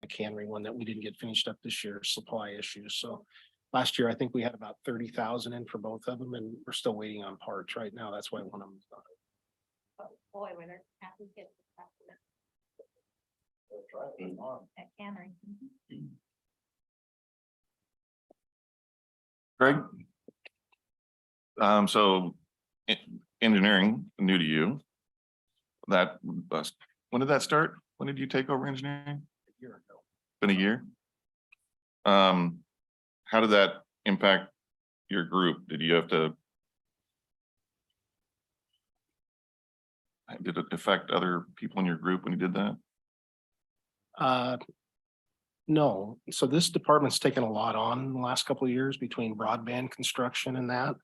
the cannery one that we didn't get finished up this year, supply issues. So last year, I think we had about 30,000 in for both of them, and we're still waiting on parts right now. That's why one of them's not. Oh, boy, when they're happy to get at cannery. Greg? So engineering, new to you. That, when did that start? When did you take over engineering? A year ago. Been a year? How did that impact your group? Did you have to? Did it affect other people in your group when you did that? No, so this department's taken a lot on in the last couple of years between broadband construction and that.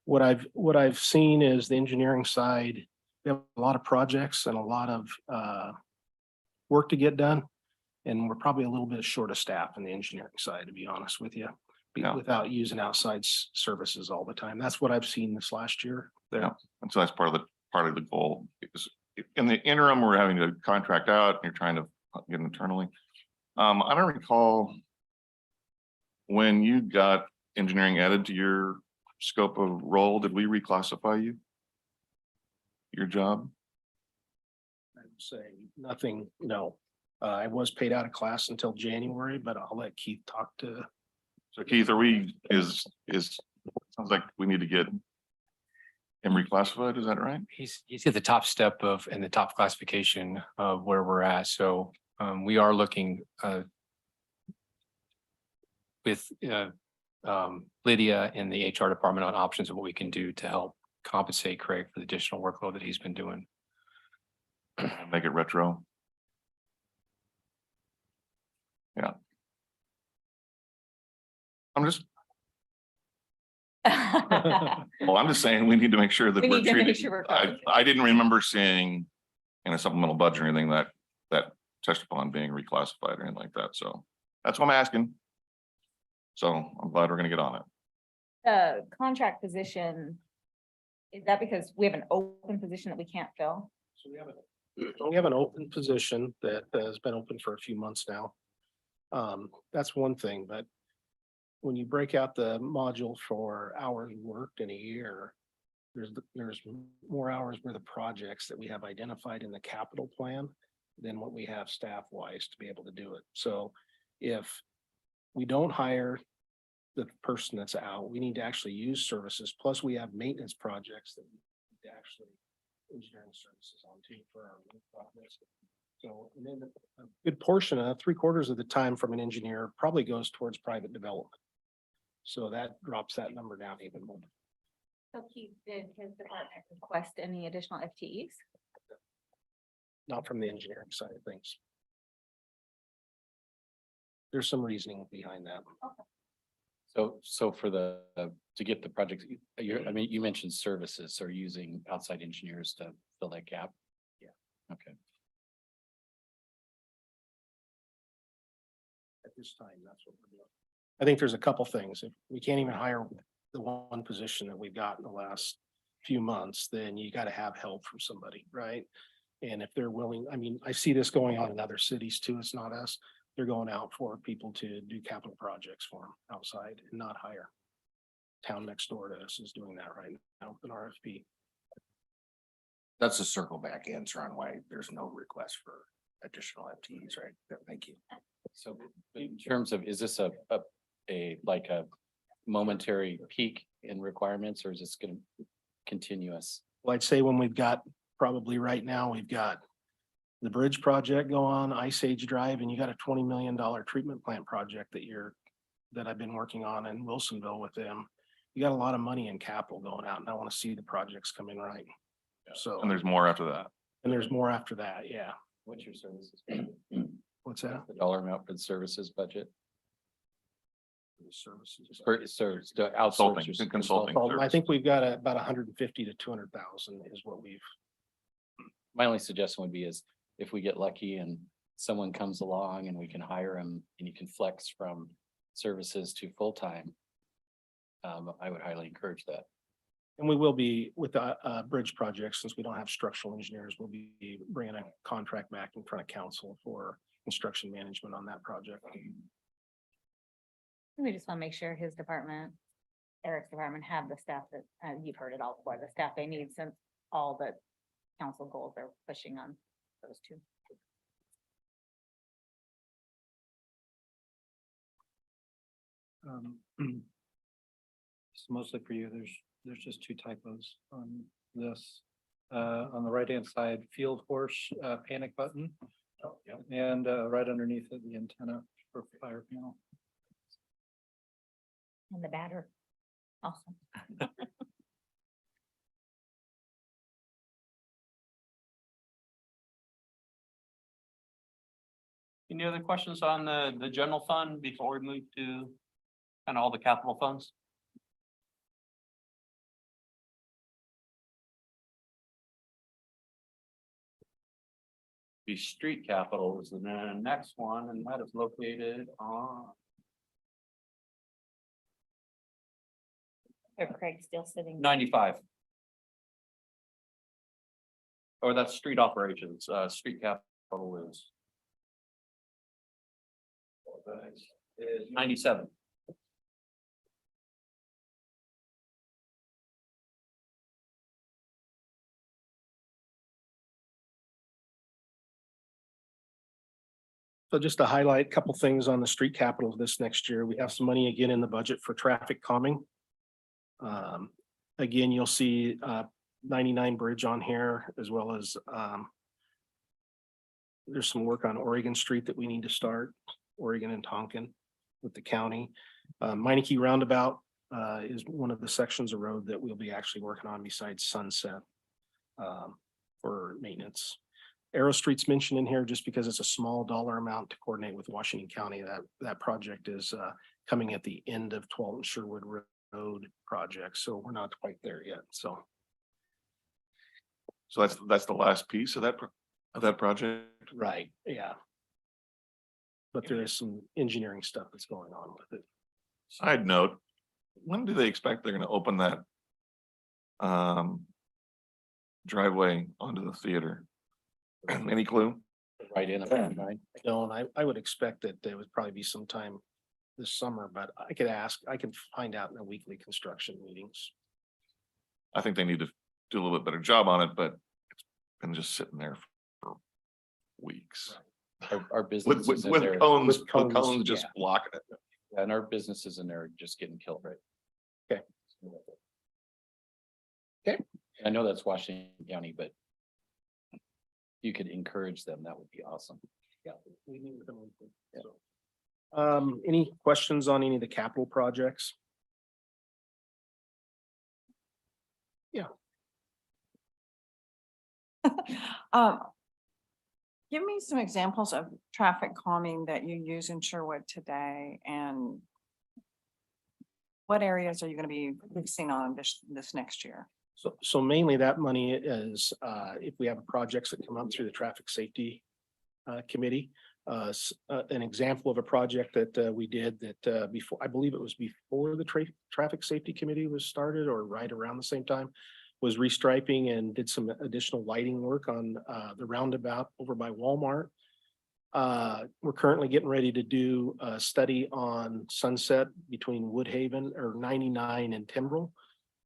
What I've seen is the engineering side, we have a lot of projects and a lot of work to get done. And we're probably a little bit short of staff in the engineering side, to be honest with you, Yeah. without using outside services all the time. That's what I've seen this last year. There. Yeah. And so that's part of the goal. Because in the interim, we're having to contract out, and you're trying to get internally. I don't recall when you got engineering added to your scope of role, did we reclassify you? Your job? I would say nothing, no. I was paid out of class until January, but I'll let Keith talk to. So Keith, sounds like we need to get him reclassified, is that right? He's at the top step of, and the top classification of where we're at. So we are looking with Lydia in the HR department on options of what we can do to help compensate Craig for the additional workload that he's been doing. Make it retro. Yeah. I'm just saying we need to make sure that We we're need to make treated. sure we're I didn't remember seeing in a supplemental budget or anything that touched upon being reclassified or anything like that. So that's what I'm asking. So I'm glad we're gonna get on it. The contract position, is that because we have an open position that we can't fill? So we have an open position that has been open for a few months now. That's one thing, but when you break out the module for hours worked in a year, there's more hours worth of projects that we have identified in the capital plan than what we have staff wise to be able to do it. So if we don't hire the person that's out, we need to actually use services. Plus we have maintenance projects that we need to actually engineering services on too for our projects. So, and then a good portion of 3/4 of the time from an engineer probably goes towards private development. So that drops that number down even more. So Keith, did his department request any additional FTEs? Not from the engineering side of things. There's some reasoning behind that. So for to get the project, you mentioned services or using outside engineers to fill that gap. Yeah. Okay. At this time, that's what we're doing. I think there's a couple things. If we can't even hire the one position that we've got in the last few months, then you got to have help from somebody, right? And if they're willing, I mean, I see this going on in other cities too. It's not us. They're going out for people to do capital projects for them outside and not hire. Town next door to us is doing that right now, an RFP. That's a circle back answer on why there's no request for additional FTEs, right? Thank you. So in terms of, is this a like a momentary peak in requirements, or is this going to continuous? Well, I'd say when we've got, probably right now, we've got the bridge project go on, Ice Age Drive, and you got a $20 million treatment plant project that I've been working on in Wilsonville with them. You got a lot of money in capital going out, and I want to see the projects come in right. So, And there's more after that. and there's more after that, yeah. What's your services? What's that? The dollar amount for the services budget? The services. The Consulting, outsourcing. consulting. I think we've got about 150 to 200,000 is what we've. My only suggestion would be is if we get lucky and someone comes along and we can hire them and you can flex from services to full-time. I would highly encourage that. And we will be with the bridge project, since we don't have structural engineers, we'll be bringing a contract back in front of council for construction management on that project. We just want to make sure his department, Eric's department, have the staff that, you've heard it all before, the staff they need, since all the council goals are pushing on those two. It's mostly for you. There's just two typos on this. On the right-hand side, field horse, panic button. And, right underneath it, the antenna for fire panel. And the batter. Awesome. Any other questions on the general fund before we move to kind of all the capital funds? The street capital is the next one, and that is located on, Or Craig's still sitting. 95. Or that's street operations, street capital is 97. So just to highlight a couple things on the street capital this next year, we have some money again in the budget for traffic calming. Again, you'll see 99 Bridge on here, as well as there's some work on Oregon Street that we need to start, Oregon and Tonkin with the county. Meineke Roundabout is one of the sections of road that we'll be actually working on besides Sunset for maintenance. Arrow Street's mentioned in here just because it's a small dollar amount to coordinate with Washington County. That project is coming at the end of 12th and Sherwood Road project, so we're not quite there yet, so. So that's the last piece of that project. Right, yeah. But there is some engineering stuff that's going on with it. Side note, when do they expect they're gonna open that driveway onto the theater? Any clue? Right in, right? I don't, I would expect that there would probably be sometime this summer, but I could ask, I can find out in the weekly construction meetings. I think they need to do a little bit better job on it, but it's been just sitting there for weeks. Our businesses With in with there, cones, With with cones, cones just yeah. blocking it. and our businesses in there are just getting killed, right? Okay. Okay. I know that's Washington County, but you could encourage them, that would be awesome. Yeah. We need them. So. Any questions on any of the capital projects? Give me some examples of traffic calming that you use in Sherwood today, and what areas are you gonna be focusing on this next year? So mainly that money is, if we have projects that come up through the traffic safety committee. An example of a project that we did that before, I believe it was before the traffic safety committee was started or right around the same time, was restriping and did some additional lighting work on the roundabout over by Walmart. We're currently getting ready to do a study on Sunset between Woodhaven or 99 and Timbrel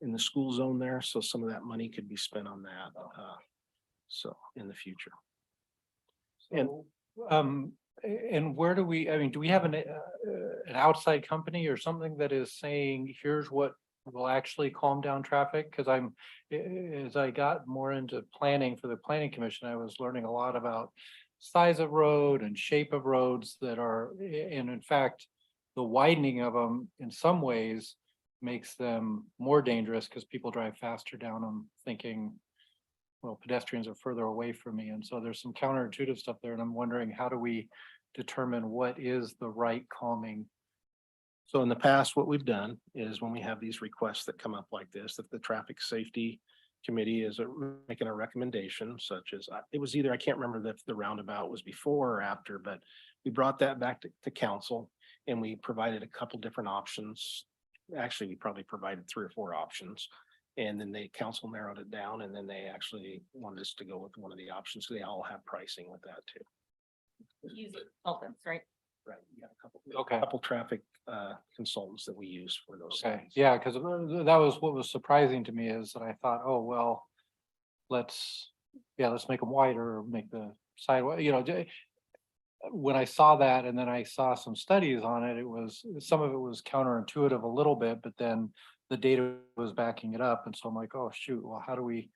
in the school zone there. So some of that money could be spent on that. So in the future. And And where do we, I mean, do we have an outside company or something that is saying, here's what will actually calm down traffic? Cause as I got more into planning for the planning commission, I was learning a lot about size of road and shape of roads that are, and in fact, the widening of them in some ways makes them more dangerous because people drive faster down them thinking, well, pedestrians are further away from me. And so there's some counterintuitive stuff there. And I'm wondering, how do we determine what is the right calming? so in the past, what we've done is when we have these requests that come up like this, that the traffic safety committee is making a recommendation such as, it was either, I can't remember if the roundabout was before or after, but we brought that back to council and we provided a couple different options. Actually, we probably provided 3 or 4 options. And then the council narrowed it down and then they actually wanted us to go with one of the options. So they all have pricing with that too. Use consultants, right? Right. We got a couple, Okay. couple traffic consultants that we use for those. Okay, things. yeah, because that was what was surprising to me is that I thought, oh, well, let's make them wider or make the sidewalk, when I saw that and then I saw some studies on it, some of it was counterintuitive a little bit, but then the data was backing it up. And so I'm like, oh, shoot, well, how do we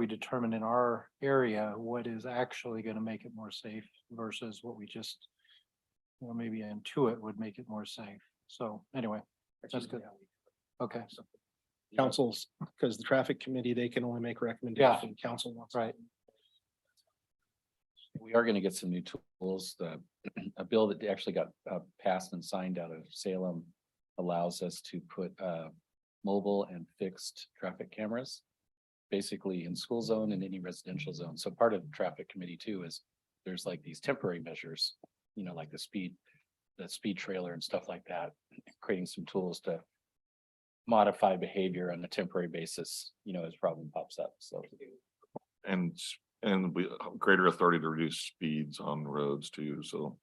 determine in our area what is actually going to make it more safe versus what we just, maybe intuit would make it more safe. So anyway, that's good. Okay, Councils, because the traffic committee, they can only make recommendations. Council wants. right. We are gonna get some new tools. A bill that actually got passed and signed out of Salem allows us to put mobile and fixed traffic cameras basically in school zone and any residential zone. So part of the traffic committee too is there's like these temporary measures, like the speed trailer and stuff like that, creating some tools to modify behavior on a temporary basis, as problem pops up. So And we greater authority to reduce speeds on roads too, so.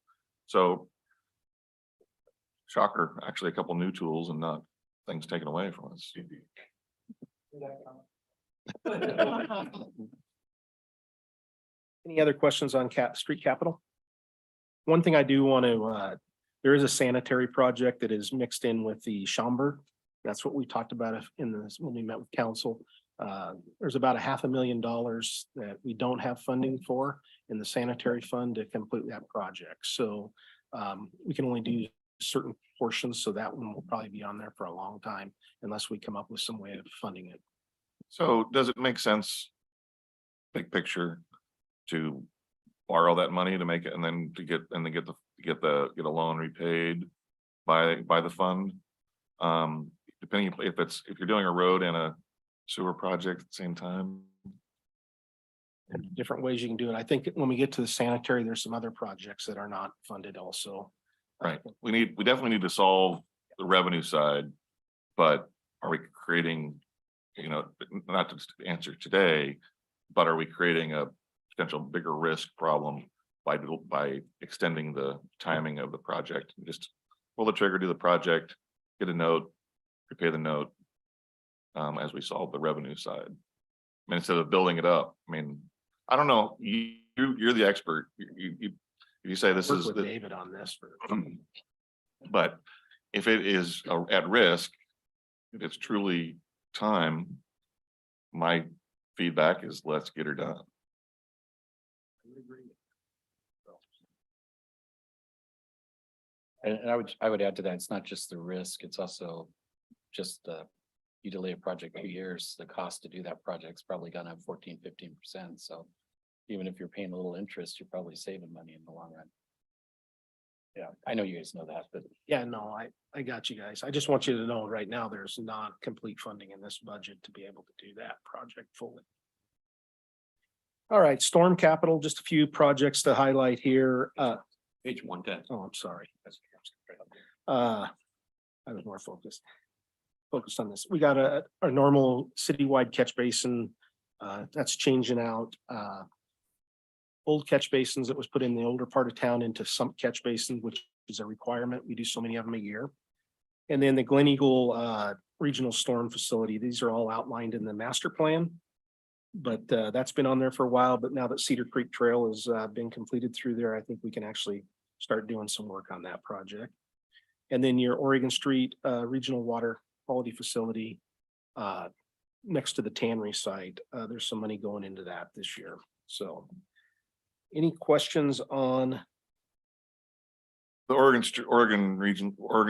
Shocker, actually a couple new tools and not things taken away from us. Any other questions on street capital? One thing I do want to, there is a sanitary project that is mixed in with the Schaumburg. That's what we talked about in this, when we met with council. There's about $500,000 that we don't have funding for in the sanitary fund to complete that project. So we can only do certain portions, so that one will probably be on there for a long time unless we come up with some way of funding it. So does it make sense? Big picture to borrow that money to make it and then to get a loan repaid by the fund? Depending if you're doing a road and a sewer project at the same time. And different ways you can do it. I think when we get to the sanitary, there's some other projects that are not funded also. Right, we definitely need to solve the revenue side, but are we creating, not to answer today, but are we creating a potential bigger risk problem by extending the timing of the project? Just pull the trigger, do the project, get a note, repay the note, as we solve the revenue side. I mean, instead of building it up, I don't know, you're the expert, you say this Work is with the. David on this for. But if it is at risk, if it's truly time, my feedback is let's get her done. And I would add to that, it's not just the risk, it's also just you delay a project 2 years, the cost to do that project's probably gone up 14-15%. So even if you're paying a little interest, you're probably saving money in the long run. Yeah, I know you guys know that, but Yeah, no, I got you guys. I just want you to know right now, there's not complete funding in this budget to be able to do that project fully. All right, storm capital, just a few projects to highlight here. Page 110. Oh, I'm sorry. I was more focused on this. We got a normal citywide catch basin. That's changing out. Old catch basins that was put in the older part of town into some catch basin, which is a requirement. We do so many of them a year. And then the Glen Eagle Regional Storm Facility. These are all outlined in the master plan. But that's been on there for a while, but now that Cedar Creek Trail has been completed through there, I think we can actually start doing some work on that project. And then your Oregon Street Regional Water Quality Facility next to the Tannery site, there's some money going into that this year. So any questions on? The Oregon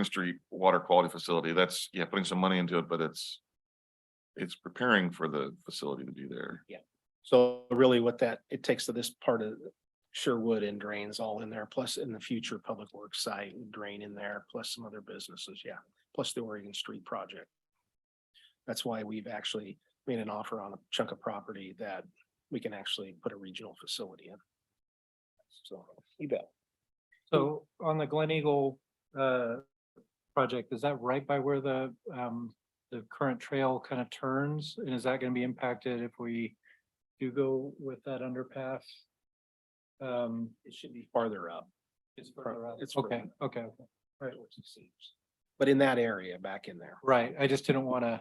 Street Water Quality Facility, that's, putting some money into it, but it's preparing for the facility to be there. So really what it takes to this part of Sherwood and drains all in there, plus in the future public works site and drain in there, plus some other businesses, plus the Oregon Street project. That's why we've actually made an offer on a chunk of property that we can actually put a regional facility in. So, you bet. So on the Glen Eagle project, is that right by where the current trail kind of turns? And is that going to be impacted if we do go with that underpass? It should be farther up. It's further out. It's Okay, further okay, okay. Right, But in that area, back in there. right. I just didn't want to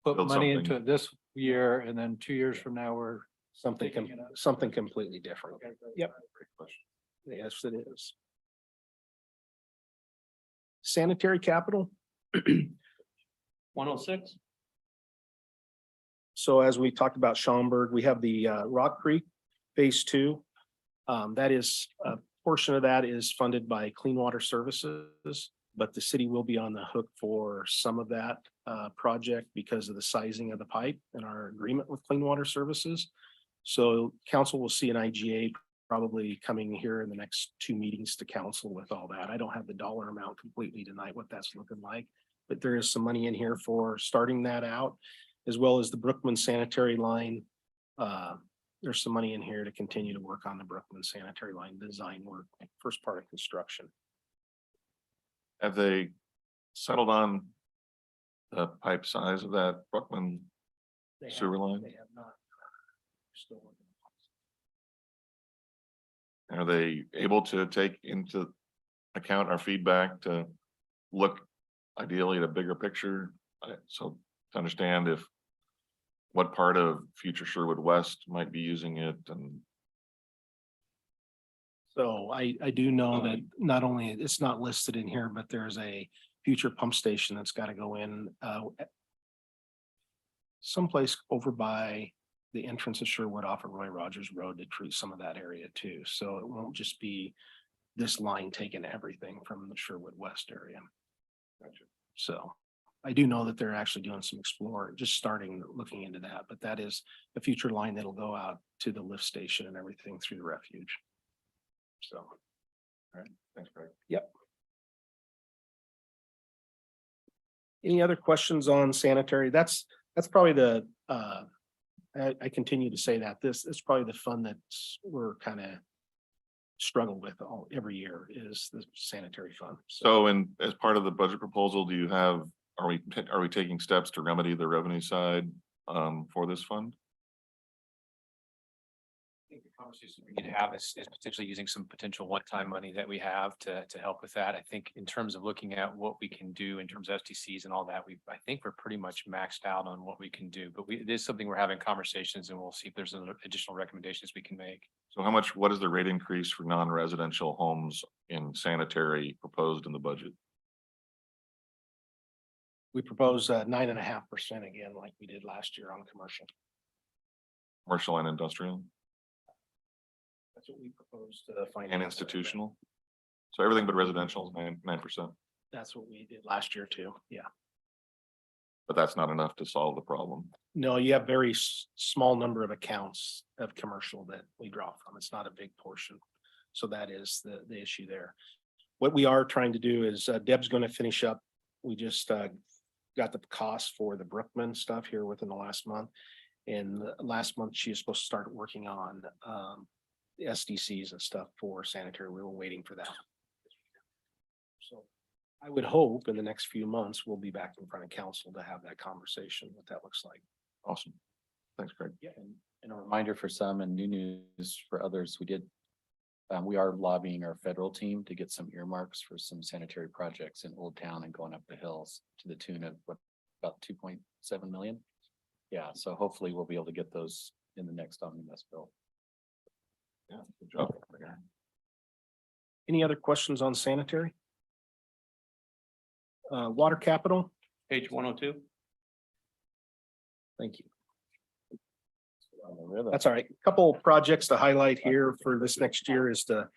put Build money something. into it this year and then 2 years from now we're. Something, Taking it up. something completely different. Okay, great. Yep. Great question. Yes, it is. Sanitary capital. 106. So as we talked about Schaumburg, we have the Rock Creek Phase 2. That is, a portion of that is funded by Clean Water Services, but the city will be on the hook for some of that project because of the sizing of the pipe and our agreement with Clean Water Services. So council will see an IGA probably coming here in the next 2 meetings to council with all that. I don't have the dollar amount completely tonight, what that's looking like. But there is some money in here for starting that out, as well as the Brookman sanitary line. There's some money in here to continue to work on the Brookman sanitary line design work, first part of construction. Have they settled on the pipe size of that Brookman They have- sewer line? They have not. Still working. Are they able to take into account our feedback to look ideally at a bigger picture? So to understand if what part of future Sherwood West might be using it and So I do know that not only, it's not listed in here, but there's a future pump station that's got to go in someplace over by the entrance of Sherwood off of Roy Rogers Road to treat some of that area too. So it won't just be this line taking everything from the Sherwood West area. So I do know that they're actually doing some just starting looking into that, but that is a future line that'll go out to the lift station and everything through the refuge. So. thanks, Greg. Yep. Any other questions on sanitary? That's probably the, I continue to say that this is probably the fund that's we're kind of struggle with every year is the sanitary fund. So as part of the budget proposal, do you have, are we taking steps to remedy the revenue side for this fund? I think the conversation we need to have is potentially using some potential one-time money that we have to help with that. I think in terms of looking at what we can do in terms of STCs and all that, I think we're pretty much maxed out on what we can do, but it is something we're having conversations and we'll see if there's additional recommendations we can make. So what is the rate increase for non-residential homes in sanitary proposed in the budget? We propose 9.5% again, like we did last year on commercial. Commercial and industrial That's what we proposed to finance. and institutional? So everything but residential is 9%, That's what we did last year too. Yeah. but that's not enough to solve the problem. No, you have very small number of accounts of commercial that we draw from. It's not a big portion. So that is the issue there. What we are trying to do is Deb's going to finish up. We just got the cost for the Brookman stuff here within the last month. And last month she is supposed to start working on the SDCs and stuff for sanitary. We were waiting for that. So I would hope in the next few months, we'll be back in front of council to have that conversation, what that looks like. Awesome. Thanks, Greg. Yeah. And a reminder for some and new news for others, we are lobbying our federal team to get some earmarks for some sanitary projects in Old Town and going up the hills to the tune of about 2.7 million. Yeah, so hopefully we'll be able to get those in the next omnibus bill. Yeah, good job. Any other questions on sanitary? Water capital, Page 102. thank you. On the river. That's all right. Couple projects to highlight here for this next year is the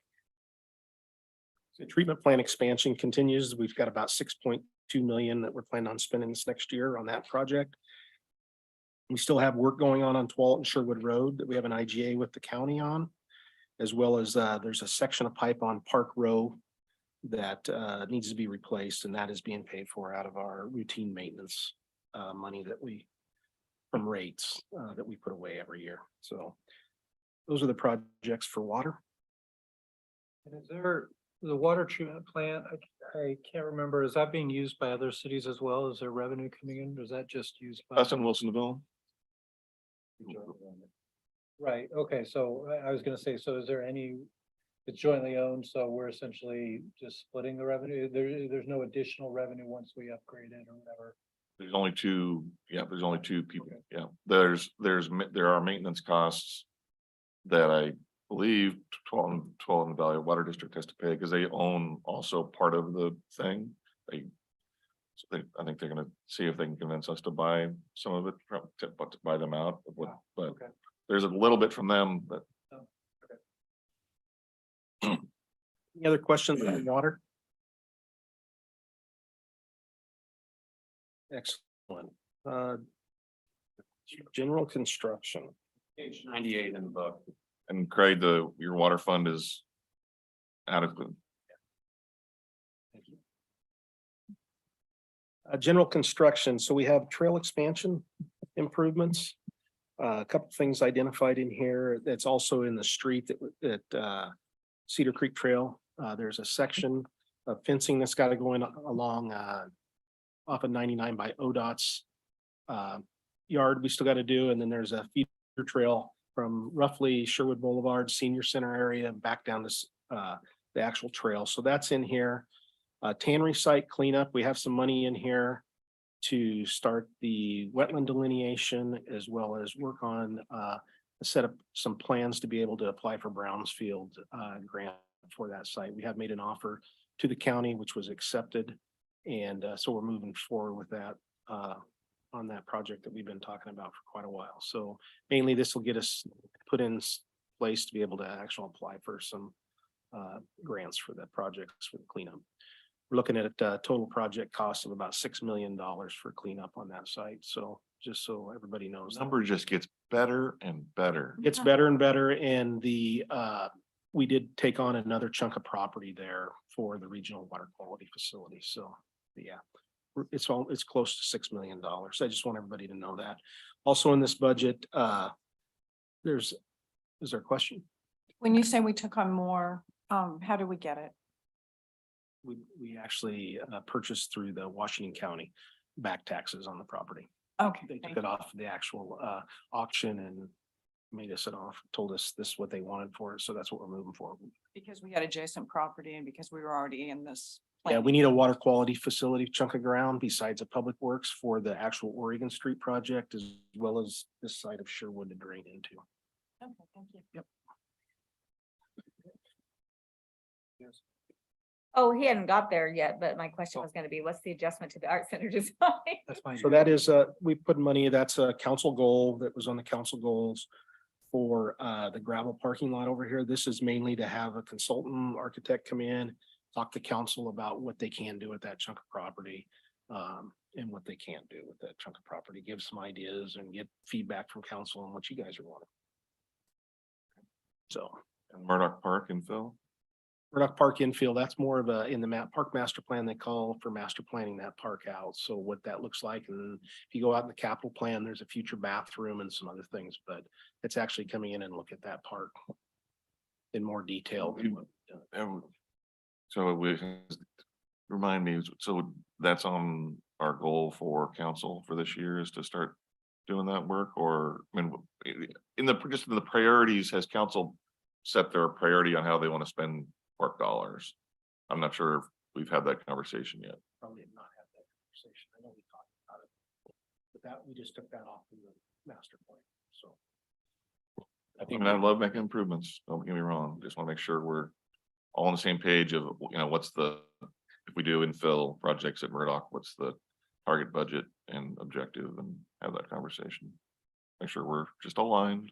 treatment plant expansion continues. We've got about 6.2 million that we're planning on spending this next year on that project. We still have work going on 12th and Sherwood Road that we have an IGA with the county on, as well as there's a section of pipe on Park Row that needs to be replaced, and that is being paid for out of our routine maintenance money that from rates that we put away every year. So those are the projects for water. And is there the water treatment plant? I can't remember. Is that being used by other cities as well? Is there revenue coming in? Or is that just used by? Us in Wilsonville. Right, okay, so I was gonna say, so is there any, it's jointly owned, so we're essentially just splitting the revenue, there's no additional revenue once we upgrade it or whatever. There's only two, yeah, there's only two people, Okay. yeah, there are maintenance costs. That I believe 12 and Valley Water District has to pay, because they own also part of the thing. I think they're gonna see if they can convince us to buy some of it from, to buy them out, of what, Wow, but okay. there's a little bit from them, but. Any other questions on water? Excellent. General construction. Page 98 in the book. And Craig, your water fund is adequate. General construction, so we have trail expansion improvements. A couple things identified in here that's also in the street that Cedar Creek Trail. There's a section of fencing that's got to go in along off of 99 by ODOT's yard we still got to do, and then there's a feeder trail from roughly Sherwood Boulevard, Senior Center area, back down to the actual trail. So that's in here. Tannery site cleanup, we have some money in here to start the wetland delineation as well as work on set up some plans to be able to apply for Brownsfield grant for that site. We have made an offer to the county, which was accepted. And so we're moving forward with that on that project that we've been talking about for quite a while. So mainly this will get us put in place to be able to actually apply for some grants for the projects for the cleanup. We're looking at a total project cost of about $6 million for cleanup on that site. So just so everybody knows. Number just gets better and better. It's better and better, and we did take on another chunk of property there for the regional water quality facility, so, yeah. It's close to $6 million. I just want everybody to know that. Also in this budget, is there a question? When you say we took on more, how do we get it? We actually purchased through the Washington County back taxes on the property. Okay, They took thank it you. off the actual auction and made us an offer, told us this is what they wanted for it, so that's what we're moving forward. Because we had adjacent property and because we were already in this. Yeah, plan. we need a water quality facility chunk of ground besides a public works for the actual Oregon Street project, as well as this side of Sherwood to drain into. Okay, thank you. Yep. Oh, he hadn't got there yet, but my question was gonna be, what's the adjustment to the art center design? That's fine. So that is, we put money, that's a council goal that was on the council goals for the gravel parking lot over here. This is mainly to have a consultant architect come in, talk to council about what they can do with that chunk of property. And what they can't do with that chunk of property, give some ideas and get feedback from council on what you guys are wanting. So And Murdoch Park and Phil. Murdoch Park infield, that's more of a, in the park master plan, they call for master planning that park out. So what that looks like, and if you go out in the capital plan, there's a future bathroom and some other things, but it's actually coming in and look at that park in more detail. than what we've done. And so we, remind me, so that's on our goal for council for this year is to start doing that work, or, I mean, just in the priorities, has council set their priority on how they want to spend park dollars? I'm not sure if we've had that conversation yet. Probably have not had that conversation. I know we talked about it. But that, we just took that off from the master plan, so. I mean, I love making improvements, don't get me wrong, just want to make sure we're all on the same page of, what's the, if we do infill projects at Murdoch, what's the target budget and objective, and have that conversation. Make sure we're just aligned.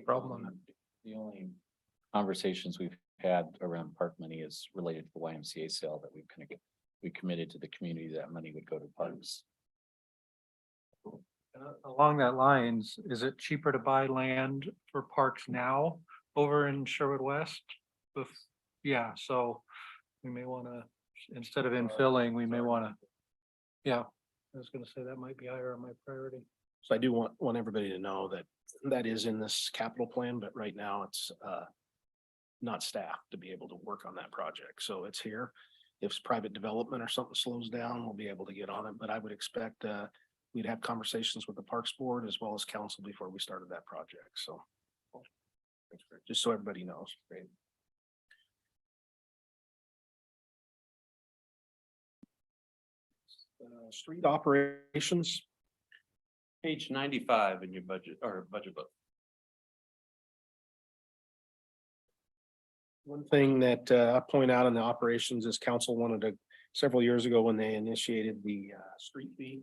Problem on that. The only conversations we've had around park money is related to the YMCA sale that we committed to the community that money would go to parks. Along that lines, is it cheaper to buy land for parks now over in Sherwood West? Yeah, so we may wanna, instead of infilling, we may wanna. Yeah, I was gonna say that might be higher on my priority. So I do want everybody to know that that is in this capital plan, but right now it's not staffed to be able to work on that project. So it's here. If it's private development or something slows down, we'll be able to get on it, but I would expect we'd have conversations with the Parks Board as well as council before we started that project. So Just so everybody knows. Street operations, Page 95 in your budget or budget book. one thing that I point out in the operations is council wanted to, several years ago when they initiated the street fee.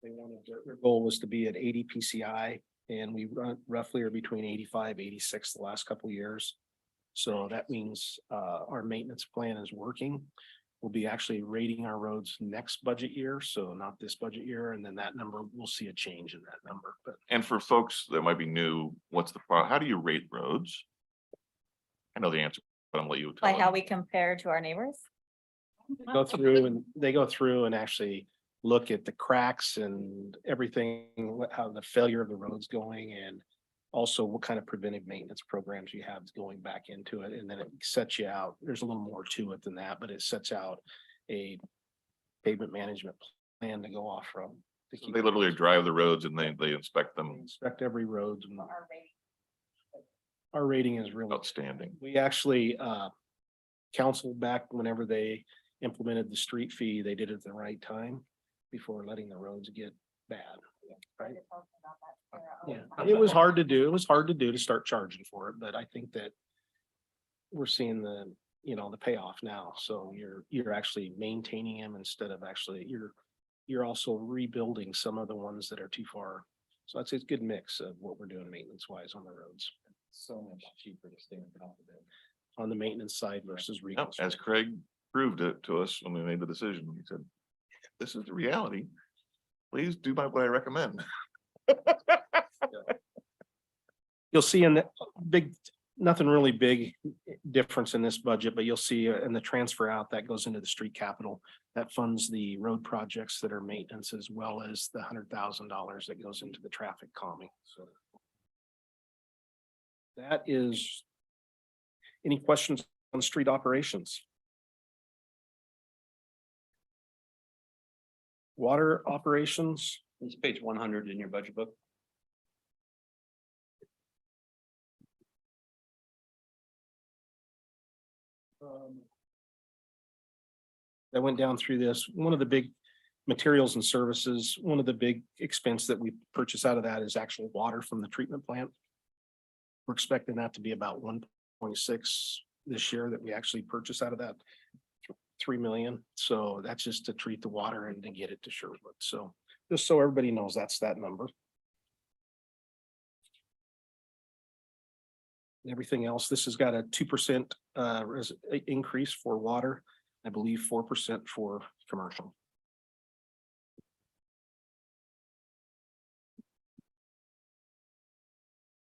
They wanted, their goal was to be at 80 PCI, and we roughly are between 85, 86 the last couple of years. So that means our maintenance plan is working. We'll be actually rating our roads next budget year, so not this budget year, and then that number, we'll see a change in that number, but And for folks that might be new, what's how do you rate roads? I know the answer, but I'm gonna let you tell By how them. we compare to our neighbors? they go through and actually look at the cracks and everything, how the failure of the road's going, and also what kind of preventive maintenance programs you have going back into it, and then it sets you out. There's a little more to it than that, but it sets out a pavement management plan to go off from. to So keep they literally roads- drive the roads and they inspect they them. Inspect every road. And our rating is really Outstanding. we actually council back whenever they implemented the street fee, they did it at the right time before letting the roads get bad. Right? Yeah, it was hard to do. It was hard to do to start charging for it, but I think that we're seeing the, the payoff now. So you're actually maintaining them instead of actually, you're also rebuilding some of the ones that are too far. So I'd say it's a good mix of what we're doing maintenance wise on the roads, So much cheaper to stay on top of it. on the maintenance side versus No, reconstruction. as Craig proved it to us when we made the decision, he said, this is the reality. Please do what I recommend. You'll see in the big, nothing really big difference in this budget, but you'll see in the transfer out that goes into the street capital. That funds the road projects that are maintenance as well as the $100,000 that goes into the traffic calming. So that is. Any questions on street operations? Water operations? It's page 100 in your budget book. I went down through this. One of the big materials and services, one of the big expense that we purchase out of that is actual water from the treatment plant. We're expecting that to be about 1.6 this year that we actually purchase out of that. 3 million. So that's just to treat the water and to get it to Sherwood. So just so everybody knows, that's that number. Everything else, this has got a 2% increase for water. I believe 4% for commercial.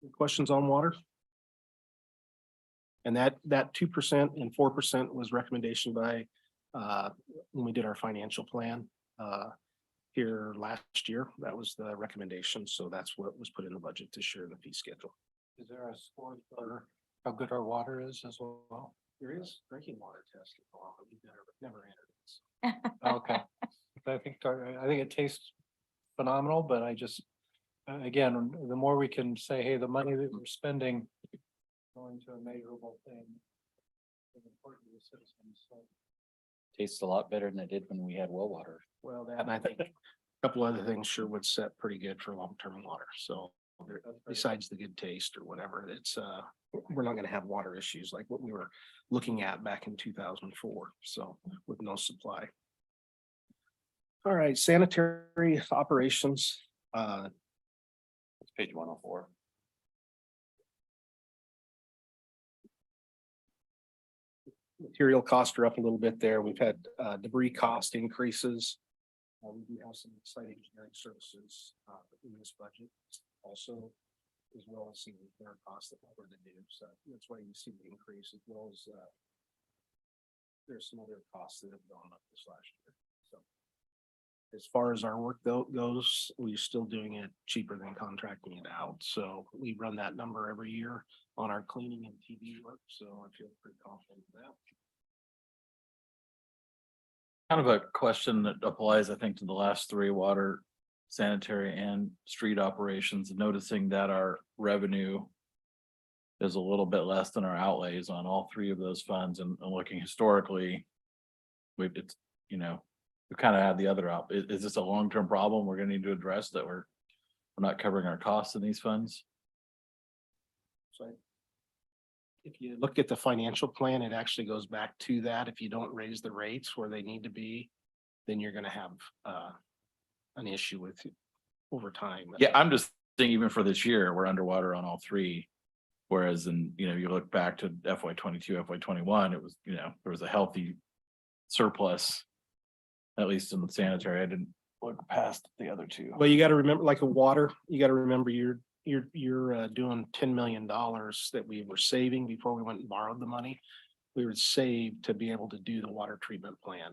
Any questions on water? And that 2% and 4% was recommendation by when we did our financial plan here last year. That was the recommendation. So that's what was put in the budget to share the fee schedule. Is there a score for how good our water is as well? There is drinking water test, but we've never entered it. Okay. I think it tastes phenomenal, but I just, again, the more we can say, hey, the money that we're spending going to a measurable thing. is important to the citizens, so. Tastes a lot better than it did when we had well water. Well, that, and I think a couple other things sure would set pretty good for long-term water. So besides the good taste or whatever, it's, we're not gonna have water issues like what we were looking at back in 2004. So with no supply. All right, sanitary operations, It's page 104. material costs are up a little bit there. We've had debris cost increases. We do have some site engineering services in this budget also, as well as some repair costs that we're to do. So that's why you see the increase as well as there's some other costs that have gone up this last year. So as far as our work goes, we're still doing it cheaper than contracting it out. So we run that number every year on our cleaning and TV work. So I feel pretty confident with that. Kind of a question that applies, I think, to the last three: water, sanitary and street operations, noticing that our revenue is a little bit less than our outlays on all three of those funds and looking historically. It's, you know, we kind of had the other out. Is this a long-term problem we're gonna need to address that we're not covering our costs in these funds? So if you look at the financial plan, it actually goes back to that. If you don't raise the rates where they need to be, then you're gonna have an issue with over time. Yeah, I'm just thinking even for this year, we're underwater on all three. Whereas in, you know, you look back to FY 22, FY 21, it was, you know, there was a healthy surplus. At least in the sanitary, I didn't look past the other two. Well, you gotta remember, like a water, you gotta remember you're doing $10 million that we were saving before we went and borrowed the money. We would save to be able to do the water treatment plan.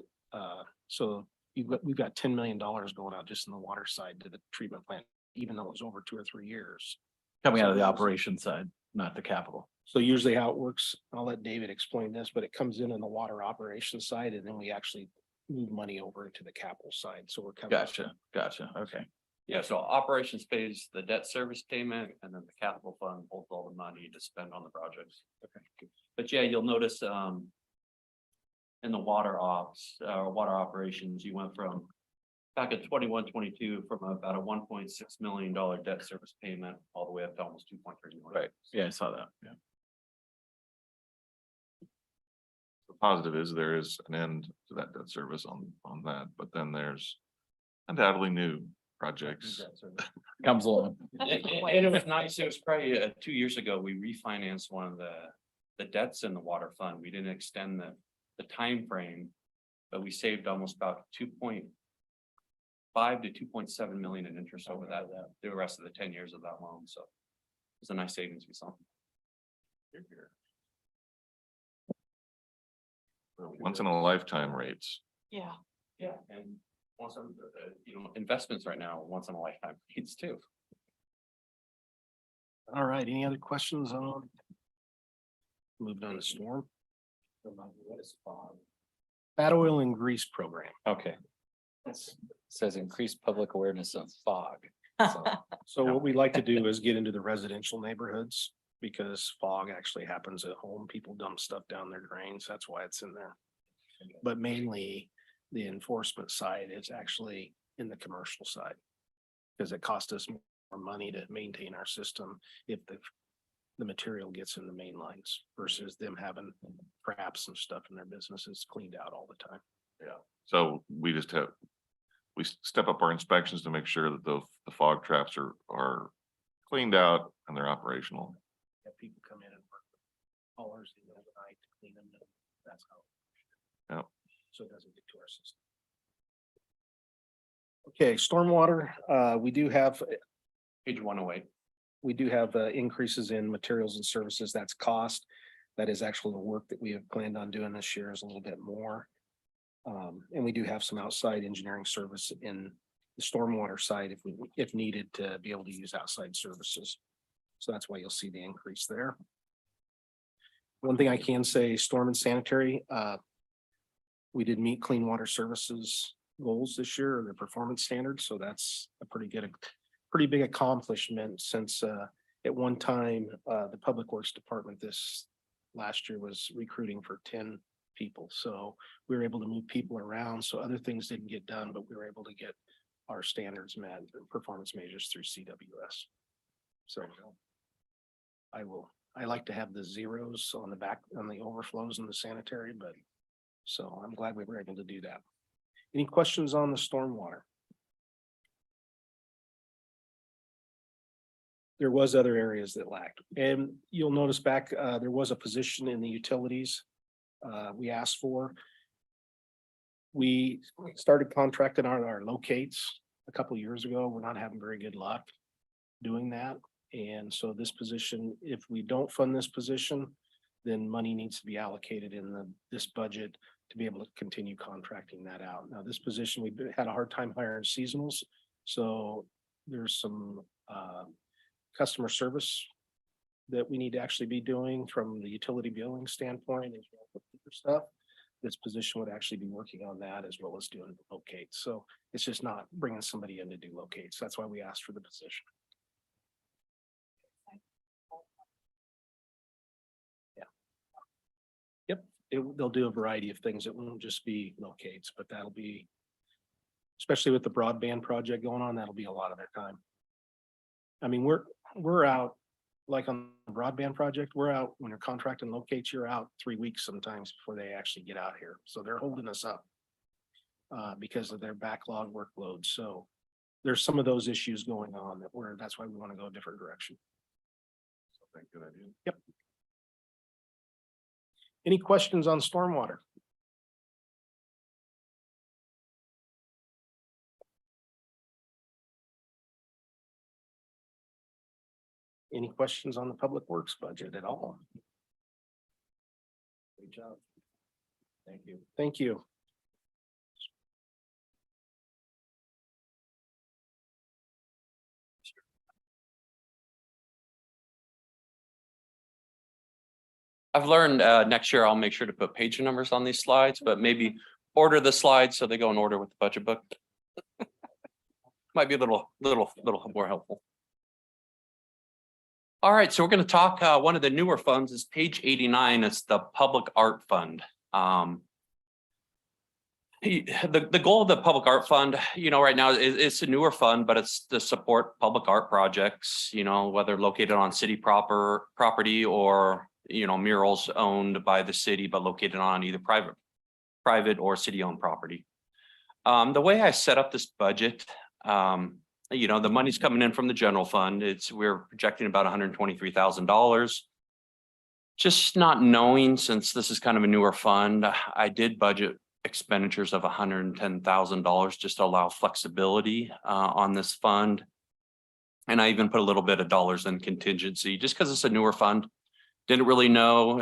So we've got $10 million going out just in the water side to the treatment plant, even though it was over 2 or 3 years. Coming out of the operation side, not the capital. So usually how it works, I'll let David explain this, but it comes in on the water operations side and then we actually move money over into the capital side. So we're kind of. Gotcha, okay. Yeah, so operations pays the debt service payment and then the capital fund holds all the money to spend on the projects. Okay. But yeah, you'll notice, in the water ops, water operations, you went from back at 21-22 from about a $1.6 million debt service payment all the way up to almost 2.3 million. Right, yeah, I saw that, yeah. The positive is there is an end to that debt service on that, but then there's undoubtedly new projects. Comes along. And it was nice, it was probably 2 years ago, we refinanced one of the debts in the water fund. We didn't extend the time frame, but we saved almost about 2.5 to 2.7 million in interest over that, the rest of the 10 years of that loan. So it was a nice savings we saw. Once in a lifetime rates. Yeah. Yeah, and once investments right now, once in a lifetime needs too. All right, any other questions on? Moved on to storm. What is fog? Bad oil and grease program. Okay. Says increase public awareness of fog. So, So what we like to do is get into the residential neighborhoods because fog actually happens at home. People dump stuff down their drains. That's why it's in there. But mainly the enforcement side is actually in the commercial side. Because it costs us more money to maintain our system if the material gets in the main lines versus them having traps and stuff in their businesses cleaned out all the time. So we just have, we step up our inspections to make sure that the fog traps are cleaned out and they're operational. Have people come in and work with haulers in the night to clean them. That's how. Yep. So it doesn't get to our system. Okay, stormwater, we do have Page 108. we do have increases in materials and services. That's cost. That is actually the work that we have planned on doing this year is a little bit more. And we do have some outside engineering service in the stormwater side if needed to be able to use outside services. So that's why you'll see the increase there. One thing I can say, storm and sanitary, we did meet clean water services goals this year, or their performance standards. So that's a pretty big accomplishment since at one time, the Public Works Department this last year was recruiting for 10 people. So we were able to move people around. So other things didn't get done, but we were able to get our standards met and performance measures through CWS. So I like to have the zeros on the back on the overflows in the sanitary, but so I'm glad we were able to do that. Any questions on the stormwater? There was other areas that lacked, and you'll notice back, there was a position in the utilities we asked for. We started contracting on our locates a couple of years ago. We're not having very good luck doing that. And so this position, if we don't fund this position, then money needs to be allocated in this budget to be able to continue contracting that out. Now, this position, we've had a hard time hiring seasonals. So there's some customer service that we need to actually be doing from the utility billing standpoint as well as other stuff. This position would actually be working on that as well as doing locates. So it's just not bringing somebody in to do locates. That's why we asked for the position. they'll do a variety of things. It won't just be locates, but that'll be, especially with the broadband project going on, that'll be a lot of their time. I mean, we're out, like on the broadband project, we're out, when you're contracting locates, you're out 3 weeks sometimes before they actually get out here. So they're holding us up because of their backlog workload. So there's some of those issues going on that's why we want to go a different direction. Good idea. Yep. Any questions on stormwater? Any questions on the public works budget at all? Great job. Thank you. Thank you. I've learned next year I'll make sure to put page numbers on these slides, but maybe order the slides so they go in order with the budget book. Might be a little more helpful. All right, so we're going to talk, one of the newer funds is page 89. It's the Public Art Fund. The goal of the Public Art Fund, right now it's a newer fund, but it's to support public art projects, whether located on city property or, murals owned by the city, but located on either private or city-owned property. The way I set up this budget, the money's coming in from the general fund. We're projecting about $123,000. Just not knowing, since this is kind of a newer fund, I did budget expenditures of $110,000 just to allow flexibility on this fund. And I even put a little bit of dollars in contingency just because it's a newer fund. Didn't really know,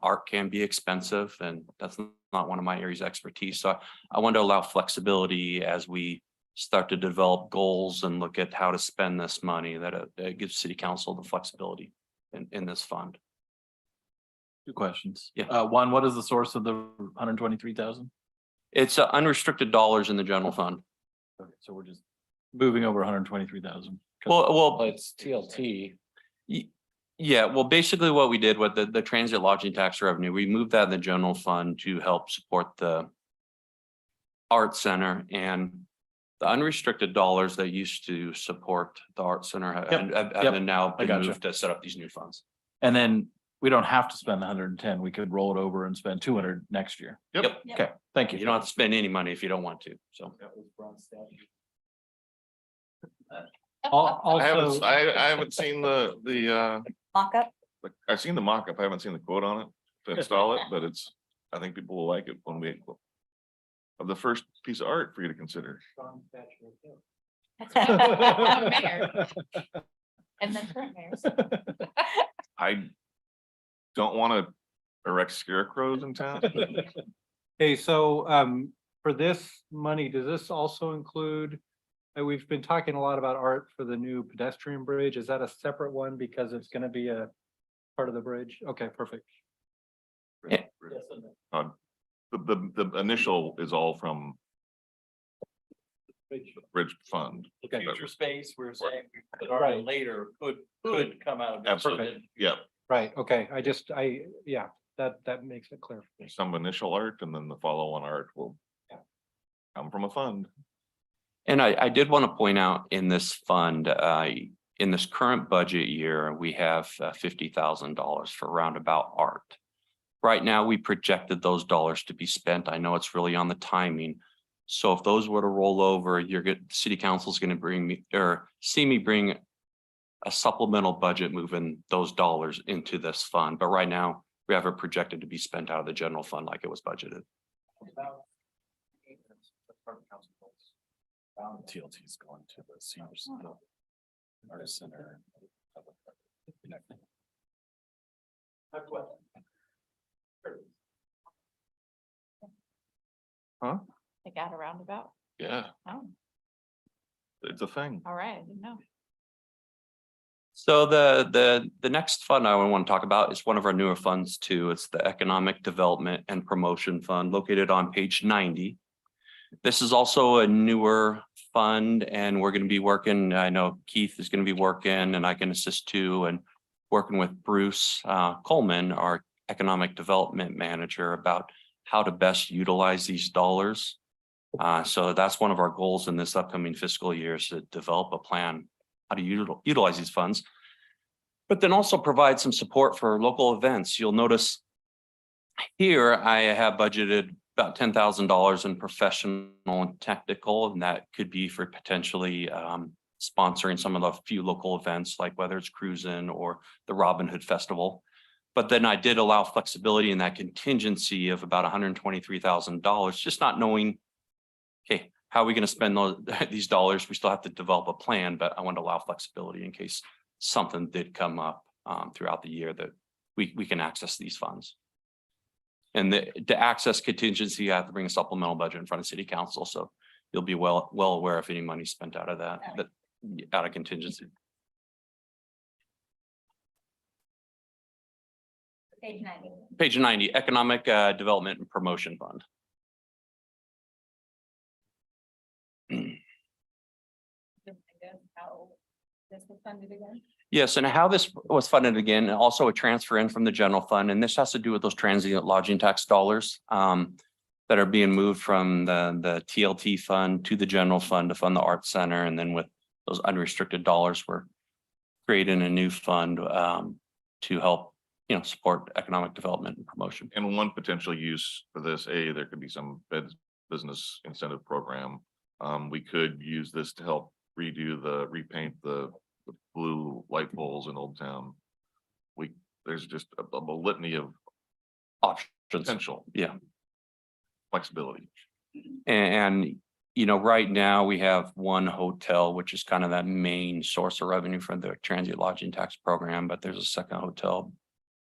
art can be expensive and that's not one of my areas of expertise. So I wanted to allow flexibility as we start to develop goals and look at how to spend this money, that it gives city council the flexibility in this fund. Two questions. Yeah. One, what is the source of the 123,000? It's unrestricted dollars in the general fund. Okay, so we're just moving over 123,000. Well, It's TLT. yeah, well, basically what we did with the transit lodging tax revenue, we moved that in the general fund to help support the art center, and the unrestricted dollars that used to support the art center have now I been gotcha. moved to set up these new funds. And then we don't have to spend 110. We could roll it over and spend 200 next year. Yep. Okay, thank you. You don't have to spend any money if you don't want to, so. Also, I haven't seen the Mock-up. I've seen the mock-up. I haven't seen the quote on it to install it, but I think people will like it when we of the first piece of art for you to consider. Mayor. And then current mayors. I don't want to erect scarecrows in town. hey, so for this money, does this also include? We've been talking a lot about art for the new pedestrian bridge. Is that a separate one because it's going to be a part of the bridge? Okay, perfect. The initial is all from bridge fund. Okay. Future space, we're saying Right. later could come out of it. Absolutely, yeah, Right, okay, yeah, that makes it clear. for me. some initial art and then the follow-on art will come from a fund. And I did want to point out in this fund, in this current budget year, we have $50,000 for roundabout art. Right now, we projected those dollars to be spent. I know it's really on the timing. So if those were to roll over, city council is going to bring me or see me bring a supplemental budget moving those dollars into this fund. But right now, we have it projected to be spent out of the general fund like it was budgeted. TLT is going to the senior center, artist center. Huh? They got a roundabout. Yeah, Oh, it's a thing. all right, I didn't know. So the next fund I want to talk about is one of our newer funds too. It's the Economic Development and Promotion Fund located on page 90. This is also a newer fund and we're going to be working, I know Keith is going to be working and I can assist too, and working with Bruce Coleman, our economic development manager about how to best utilize these dollars. So that's one of our goals in this upcoming fiscal year is to develop a plan, how to utilize these funds. But then also provide some support for local events. You'll notice here I have budgeted about $10,000 in professional and technical, and that could be for potentially sponsoring some of the few local events, like whether it's Cruisin' or the Robin Hood Festival. But then I did allow flexibility in that contingency of about $123,000, just not knowing, okay, how are we going to spend these dollars? We still have to develop a plan, but I want to allow flexibility in case something did come up throughout the year that we can access these funds. And to access contingency, I have to bring a supplemental budget in front of city council. So you'll be well aware if any money spent out of that out of contingency. Page 90. Page 90, Economic Development and Promotion Fund. How this was funded again? Yes, and how this was funded again, also a transfer in from the general fund, and this has to do with those transient lodging tax dollars that are being moved from the TLT fund to the general fund to fund the Arts Center, and then with those unrestricted dollars, we're creating a new fund to help, support economic development and promotion. And one potential use for this, there could be some business incentive program. We could use this to help repaint the blue light poles in Old Town. There's just a litany of Options. potential. Yeah. Flexibility. And right now we have one hotel, which is kind of that main source of revenue for the transient lodging tax program, but there's a second hotel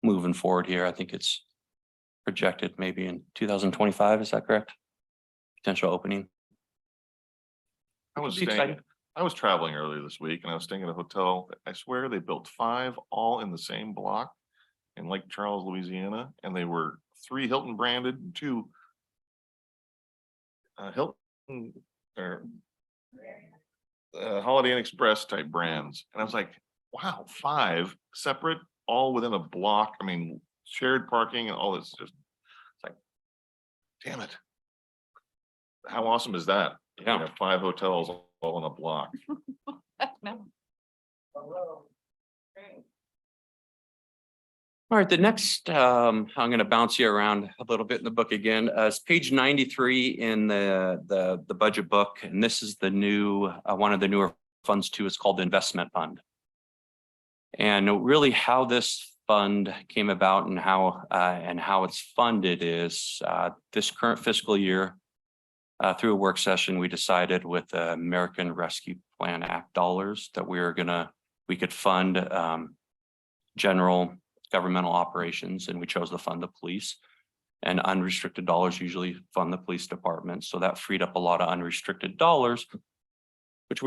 moving forward here. I think it's projected maybe in 2025. Is that correct? Potential opening. I was traveling earlier this week and I was staying at a hotel. I swear they built 5 all in the same block in Lake Charles, Louisiana, and they were 3 Hilton branded and 2 Hilton or Holiday Inn Express type brands. And I was like, wow, 5 separate, all within a block. I mean, shared parking and all this. Just it's like, damn it. How awesome is that? Yeah. You have 5 hotels all in a block. No. All right, the next, I'm going to bounce you around a little bit in the book again. It's page 93 in the budget book, and this is the new one of the newer funds too. It's called the investment fund. And really, how this fund came about and how it's funded is this current fiscal year. Through a work session, we decided with the American Rescue Plan Act dollars that we could fund general governmental operations, and we chose to fund the police. And unrestricted dollars usually fund the police department. So that freed up a lot of unrestricted dollars, which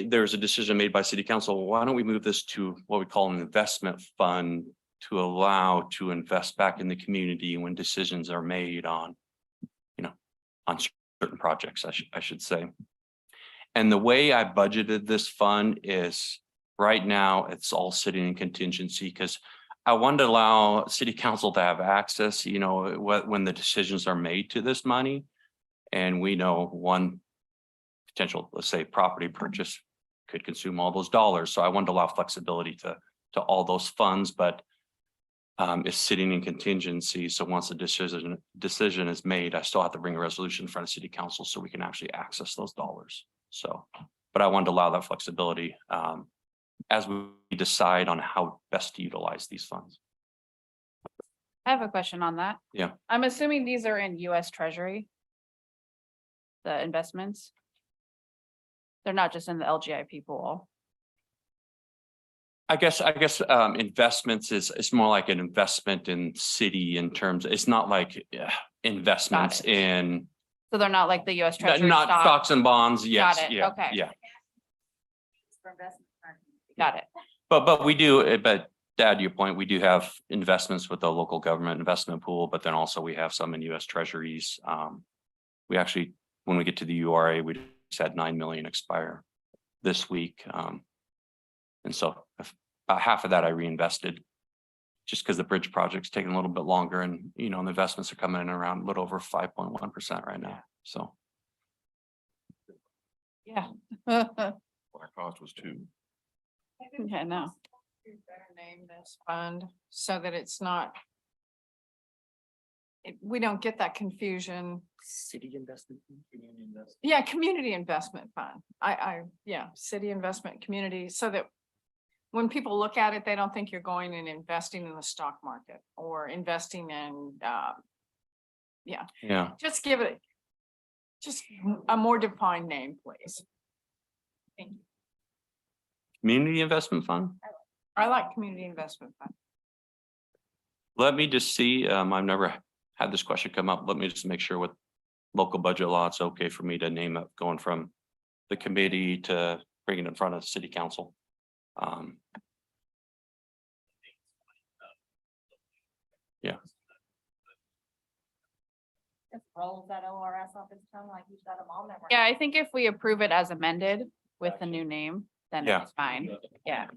there's a decision made by city council. Why don't we move this to what we call an investment fund to allow to invest back in the community when decisions are made on certain projects, I should say. And the way I budgeted this fund is right now it's all sitting in contingency because I wanted to allow city council to have access, when the decisions are made to this money. And we know one potential, let's say, property purchase could consume all those dollars. So I wanted to allow flexibility to all those funds, but is sitting in contingency. So once the decision is made, I still have to bring a resolution in front of city council so we can actually access those dollars. So, but I wanted to allow that flexibility as we decide on how best to utilize these funds. I have a question on that. Yeah. I'm assuming these are in US Treasury. The investments. They're not just in the LGIP pool. I guess investments is more like an investment in city in terms, it's not like investments in. So they're not like the US Treasury. Not stocks and bonds, yes, Got it, yeah, okay. yeah. Got it. But we do, but Dad, to your point, we do have investments with the local government investment pool, but then also we have some in US Treasuries. We actually, when we get to the URA, we just had 9 million expire this week. And so about half of that I reinvested just because the bridge project's taking a little bit longer and, the investments are coming in around a little over 5.1% right now. So Yeah. Our cost was 2. Yeah, no. Better name this fund so that it's not. We don't get that confusion. City investment, community investment. Yeah, community investment fund. City investment community, so that when people look at it, they don't think you're going and investing in the stock market or investing in, yeah, just give it just a more defined name, please. Thank you. community investment fund. I like community investment fund. Let me just see, I've never had this question come up. Let me just make sure with local budget law, it's okay for me to name it going from the committee to bringing it in front of city council. Yeah, Just rolls that ORS off his tongue like he's got them all memorized. Yeah, I think if we approve it as amended with the new name, then Yeah. it's fine. Yeah.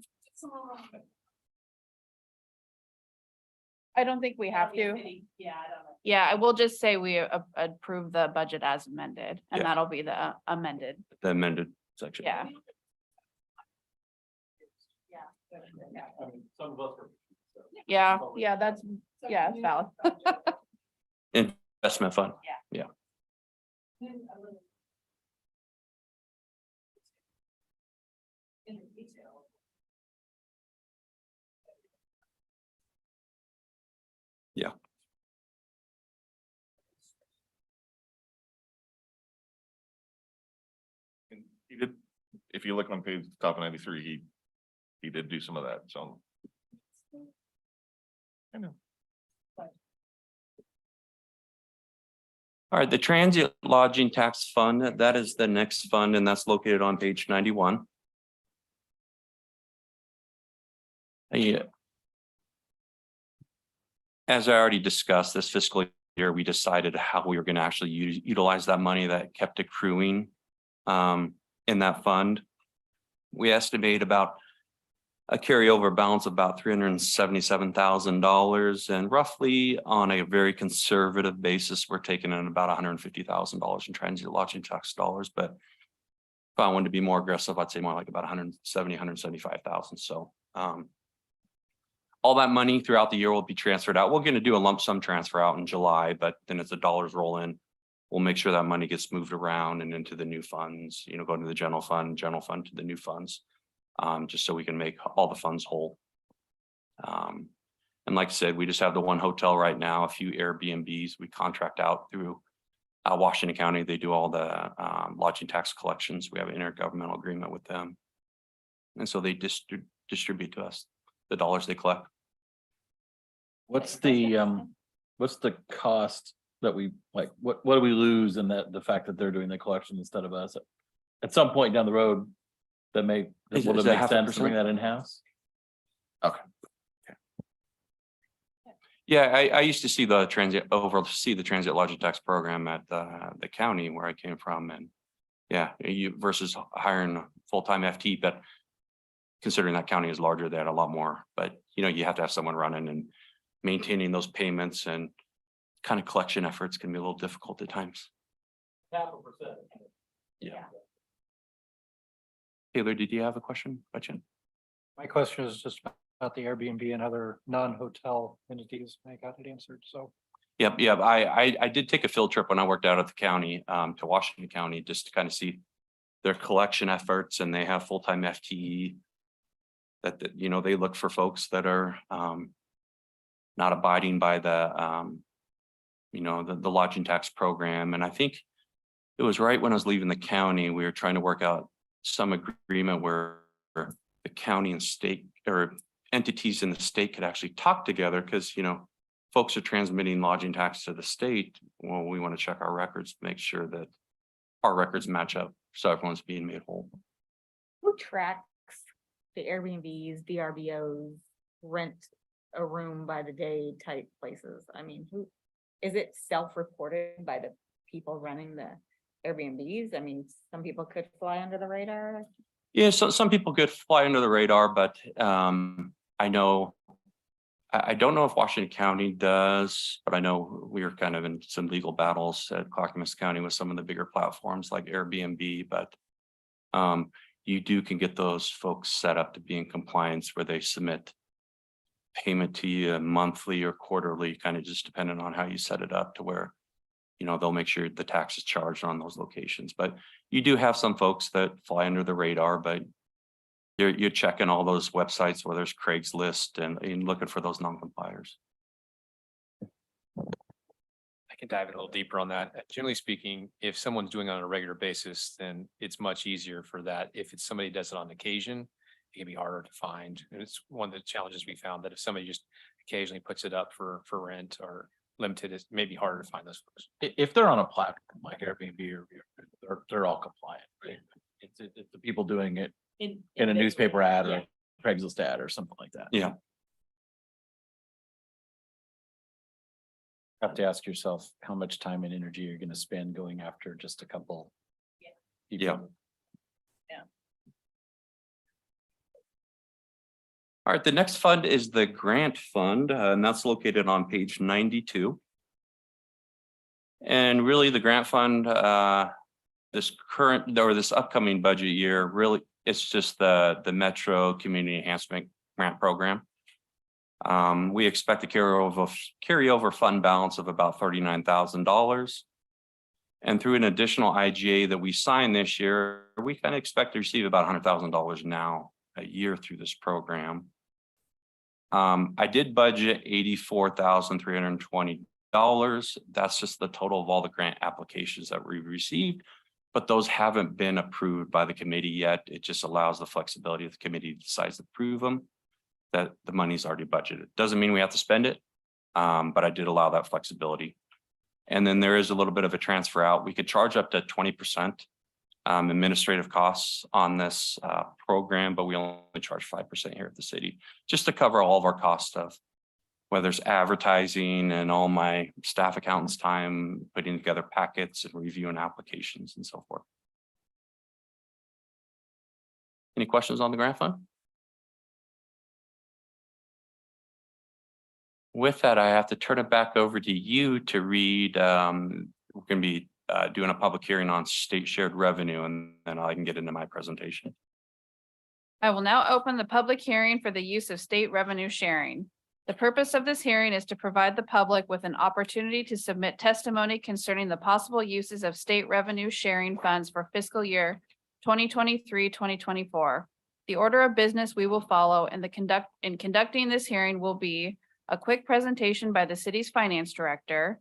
I don't think we have to. Yeah, I don't know. Yeah, I will just say we approve the budget as amended, and Yeah. that'll be the amended. the amended section. Yeah. Some of us are. Yeah, that's it's valid. Investment fund. Yeah. Yeah. Yeah. And he did, if you look on page top of 93, he did do some of that, so. I know. All right, the transient lodging tax fund, that is the next fund, and that's located on page 91. Yeah. As I already discussed, this fiscal year, we decided how we were going to actually utilize that money that kept accruing in that fund. We estimate about a carryover balance of about $377,000, and roughly on a very conservative basis, we're taking in about $150,000 in transient lodging tax dollars. But if I wanted to be more aggressive, I'd say more like about 175,000. So all that money throughout the year will be transferred out. We're going to do a lump sum transfer out in July, but then as the dollars roll in, we'll make sure that money gets moved around and into the new funds, go to the general fund to the new funds. Just so we can make all the funds whole. And like I said, we just have the one hotel right now, a few Airbnbs. We contract out through Washington County. They do all the lodging tax collections. We have an intergovernmental agreement with them. And so they distribute to us the dollars they collect. What's the cost that we, like, what do we lose in the fact that they're doing the collection instead of us? At some point down the road, will it Is make that 0.5%? sense to bring that in-house? Yeah, I used to see oversee the transit lodging tax program at the county where I came from, and yeah, you versus hiring a full-time FT, but considering that county is larger, they had a lot more, but you have to have someone running and maintaining those payments, and kind of collection efforts can be a little difficult at times. Yeah. Taylor, did you have a question? My question is just about the Airbnb and other non-hotel entities. I got it answered, so. Yep. I did take a field trip when I worked out at the county, to Washington County, just to kind of see their collection efforts, and they have full-time FTE. That they look for folks that are not abiding by the the lodging tax program. And I think it was right when I was leaving the county, we were trying to work out some agreement where the county and state or entities in the state could actually talk together, because folks are transmitting lodging tax to the state. Well, we want to check our records to make sure that our records match up, so everyone's being made whole. Who tracks the Airbnbs, VRBOs, rent a room by the day type places? I mean, who, is it self-reported by the people running the Airbnbs? I mean, some people could fly under the radar. Yeah, so some people could fly under the radar, but I know I don't know if Washington County does, but I know we are kind of in some legal battles at Clackamas County with some of the bigger platforms like Airbnb, but you can get those folks set up to be in compliance where they submit payment to you monthly or quarterly, kind of just depending on how you set it up to where, they'll make sure the tax is charged on those locations. But you do have some folks that fly under the radar, but you're checking all those websites where there's Craigslist and looking for those non-compliers. I can dive in a little deeper on that. Generally speaking, if someone's doing it on a regular basis, then it's much easier for that. If it's somebody who does it on occasion, it can be harder to find. And it's one of the challenges we found, that if somebody just occasionally puts it up for rent or limited, it may be harder to find those folks. If they're on a platform like Airbnb or they're all compliant, right? It's the people doing it in a newspaper ad or a Craigslist ad or something like that. Yeah. Have to ask yourself how much time and energy you're gonna spend going after just a couple. people. Yeah. All right, the next fund is the grant fund, and that's located on page 92. And really, the grant fund, this upcoming budget year, really, it's just the Metro Community Enhancement Grant Program. We expect a carryover fund balance of about $39,000. And through an additional IGA that we signed this year, we kind of expect to receive about $100,000 now a year through this program. I did budget $84,320. That's just the total of all the grant applications that we received, but those haven't been approved by the committee yet. It just allows the flexibility if the committee decides to approve them, that the money's already budgeted. Doesn't mean we have to spend it, but I did allow that flexibility. And then there is a little bit of a transfer out. We could charge up to 20% administrative costs on this program, but we only charge 5% here at the city, just to cover all of our cost of whether it's advertising and all my staff accountants' time putting together packets and reviewing applications and so forth. Any questions on the grant fund? With that, I have to turn it back over to you to read. We're going to be doing a public hearing on state shared revenue, and then I can get into my presentation. I will now open the public hearing for the use of state revenue sharing. The purpose of this hearing is to provide the public with an opportunity to submit testimony concerning the possible uses of state revenue sharing funds for fiscal year 2023-2024. The order of business we will follow in conducting this hearing will be a quick presentation by the city's finance director,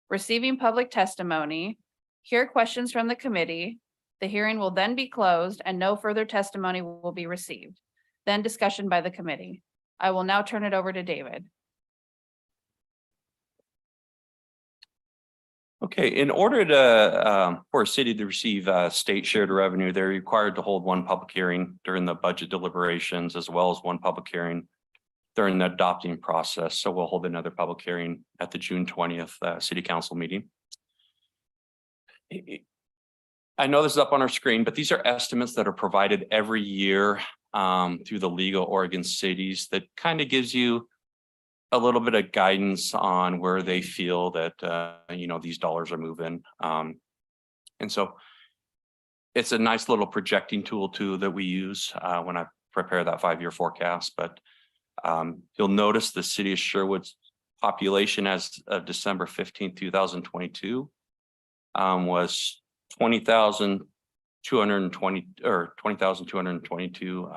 receiving public testimony, hear questions from the committee. The hearing will then be closed and no further testimony will be received. Then discussion by the committee. I will now turn it over to David. Okay, in order to for a city to receive state shared revenue, they're required to hold one public hearing during the budget deliberations, as well as one public hearing during the adopting process. So we'll hold another public hearing at the June 20th city council meeting. I know this is up on our screen, but these are estimates that are provided every year through the League of Oregon Cities that kind of gives you a little bit of guidance on where they feel that, these dollars are moving. And so it's a nice little projecting tool too that we use when I prepare that 5-year forecast. But you'll notice the city of Sherwood's population as of December 15th, 2022 was 20,220 or 20,222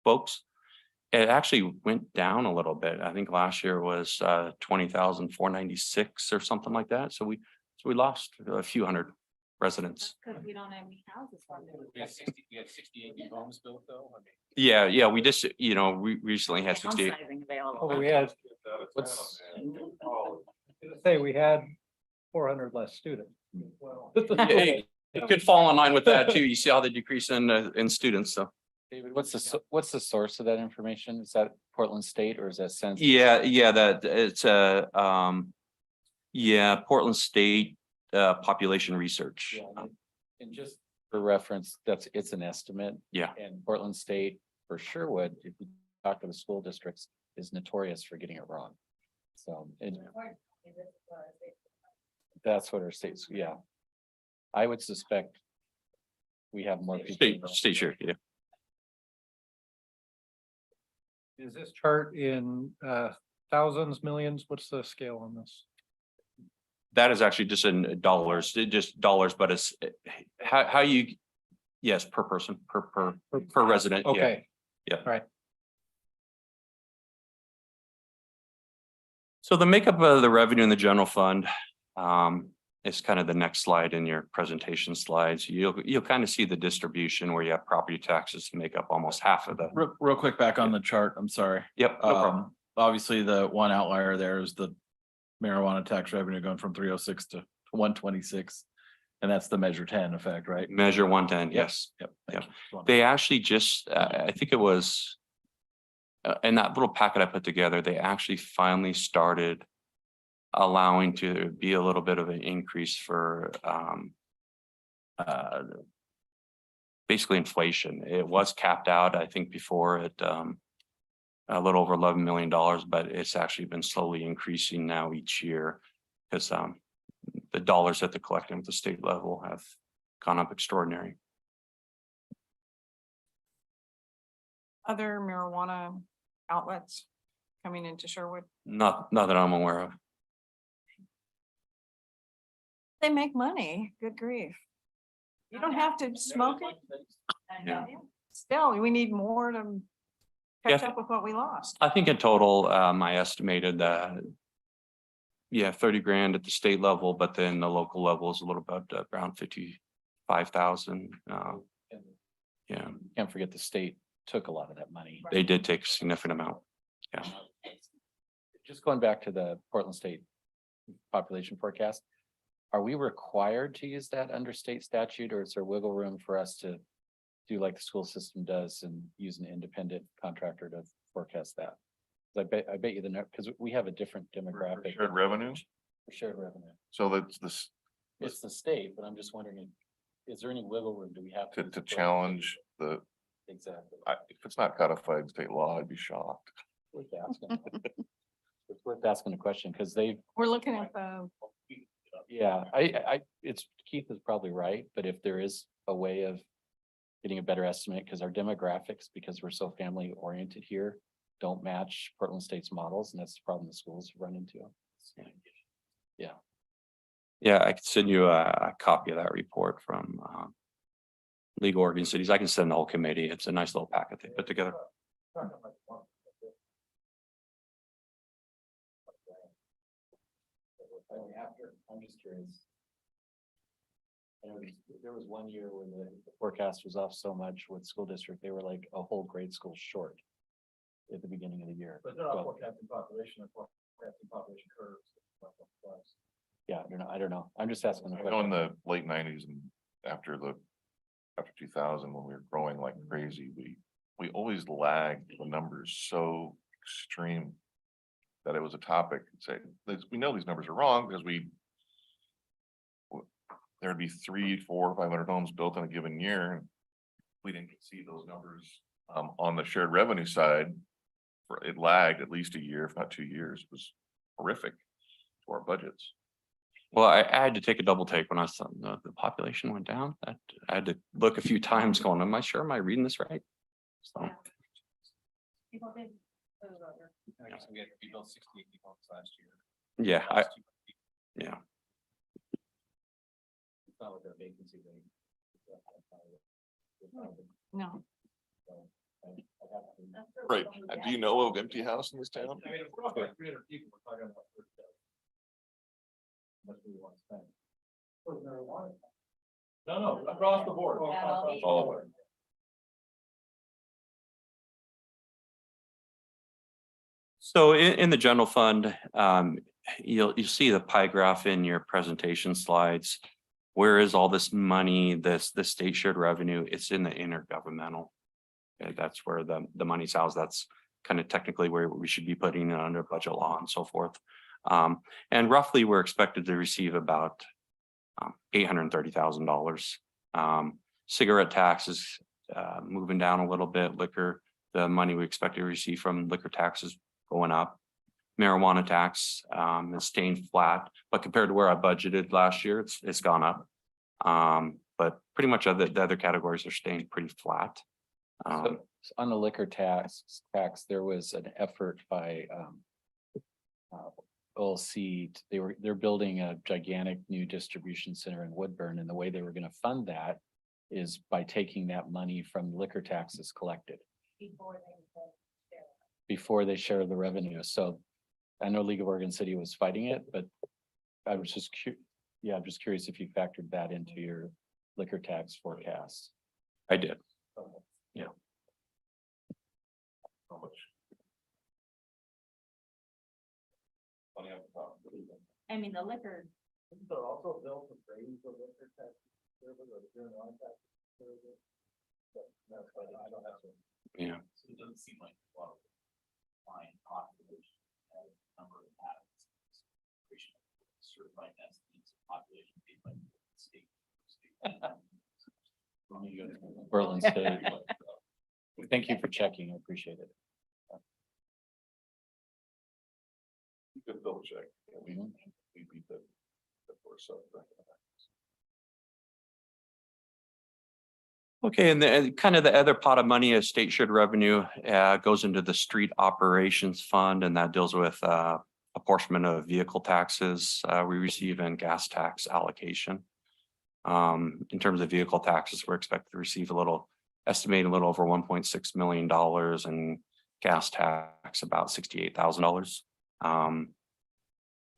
folks. It actually went down a little bit. I think last year was 20,496 or something like that. So we lost a few hundred residents. Because we don't have any houses. We had 68 new homes built though. Yeah. We just, we recently had 68. Downsizing available. Oh, we had, we had 400 less students. Yeah, it could fall in line with that too. You see how the decrease in students. So David, what's the source of that information? Is that Portland State or is that census? that it's Portland State population research. And just for reference, it's an estimate. Yeah. And Portland State for Sherwood, if you talk to the school districts, is notorious for getting it wrong. So that's what our states, yeah. I would suspect we have more people. State share, yeah. Is this chart in thousands, millions? What's the scale on this? That is actually just in dollars, just dollars, but it's how you, yes, per person, per resident. yeah. Okay. Yeah. All right. So the makeup of the revenue in the general fund is kind of the next slide in your presentation slides. You'll kind of see the distribution where you have property taxes to make up almost half of the. Real quick back on the chart, I'm sorry. Yep, no problem. Obviously, the one outlier there is the marijuana tax revenue going from 306 to 126. And that's the measure 10 effect, right? Measure 110, yes. Yep. Yep. thank you. They actually just, I think it was in that little packet I put together, they actually finally started allowing to be a little bit of an increase for basically inflation. It was capped out, I think, before at a little over $11 million, but it's actually been slowly increasing now each year because the dollars that they're collecting at the state level have gone up extraordinary. Other marijuana outlets coming into Sherwood, Not that I'm aware of. they make money, good grief. You don't have to smoke it. Yeah. Still, we need more to catch Yeah. up with what we lost. I think in total, I estimated that. Yeah, 30 grand at the state level, but then the local level is a little bit around 55,000. Yeah, Can't forget the state took a lot of that money. they did take a significant amount. Yeah. Just going back to the Portland State population forecast. Are we required to use that under state statute, or is there wiggle room for us to do like the school system does and use an independent contractor to forecast that? 'Cause I bet you because we have a different demographic. Shared revenue, For shared revenue. so that's this, It's the state, but I'm just wondering, is there any wiggle room? Do we have? to use the challenge the, Exactly. if it's not codified in state law, I'd be shocked. Worth asking. It's worth asking a question because they've, We're looking at the, yeah, it's, Keith is probably right, but if there is a way of getting a better estimate, because our demographics, because we're so family oriented here, don't match Portland State's models, and that's the problem the schools run into. Yeah, I could send you a copy of that report from League of Oregon Cities. I can send the whole committee. It's a nice little packet they put together. I'm just curious. I know there was one year when the forecast was off so much with school district, they were like a whole grade school short at the beginning of the year. But they're not Well, forecasting population, they're forecasting population curves. Yeah, I don't know. I'm just asking. the I know in question. the late 90s and after 2000, when we were growing like crazy, we always lagged the numbers so extreme that it was a topic. Say, we know these numbers are wrong because there'd be 300, 400, 500 homes built in a given year. And we didn't see those numbers on the shared revenue side. It lagged at least a year, if not 2 years. It was horrific to our budgets. Well, I had to take a double take when I saw the population went down. I had to look a few times going, am I sure? Am I reading this right? So, I guess we had rebuilt 68 people last year. yeah, yeah. It's not like our vacancy rate. no. Right. Do you know of empty house in this town? I mean, if we're talking about 300 people, we're talking about. That's what we want to spend. No, across the board. Oh. So in the general fund, you'll see the pie graph in your presentation slides. Where is all this money, the state shared revenue? It's in the intergovernmental. Okay, that's where the money's housed. That's kind of technically where we should be putting it under budget law and so forth. And roughly, we're expected to receive about $830,000. Cigarette taxes moving down a little bit. Liquor, the money we expect to receive from liquor taxes going up. Marijuana tax is staying flat, but compared to where I budgeted last year, it's gone up. But pretty much the other categories are staying pretty flat. So on the liquor tax, there was an effort by OLC. They're building a gigantic new distribution center in Woodburn, and the way they were gonna fund that is by taking that money from liquor taxes collected before they share the revenue. So I know League of Oregon City was fighting it, but I was just I'm just curious if you factored that into your liquor tax forecast. I did. How much? I mean, the liquor, Yeah. So it doesn't seem like a lot of fine population number of habits. Certified as population. Berlin State. Thank you for checking. I appreciate it. You could double check. We beat the first up. Okay, and kind of the other pot of money is state shared revenue goes into the street operations fund, and that deals with apportionment of vehicle taxes we receive and gas tax allocation. In terms of vehicle taxes, we're expected to receive estimated a little over $1.6 million, and gas tax about $68,000.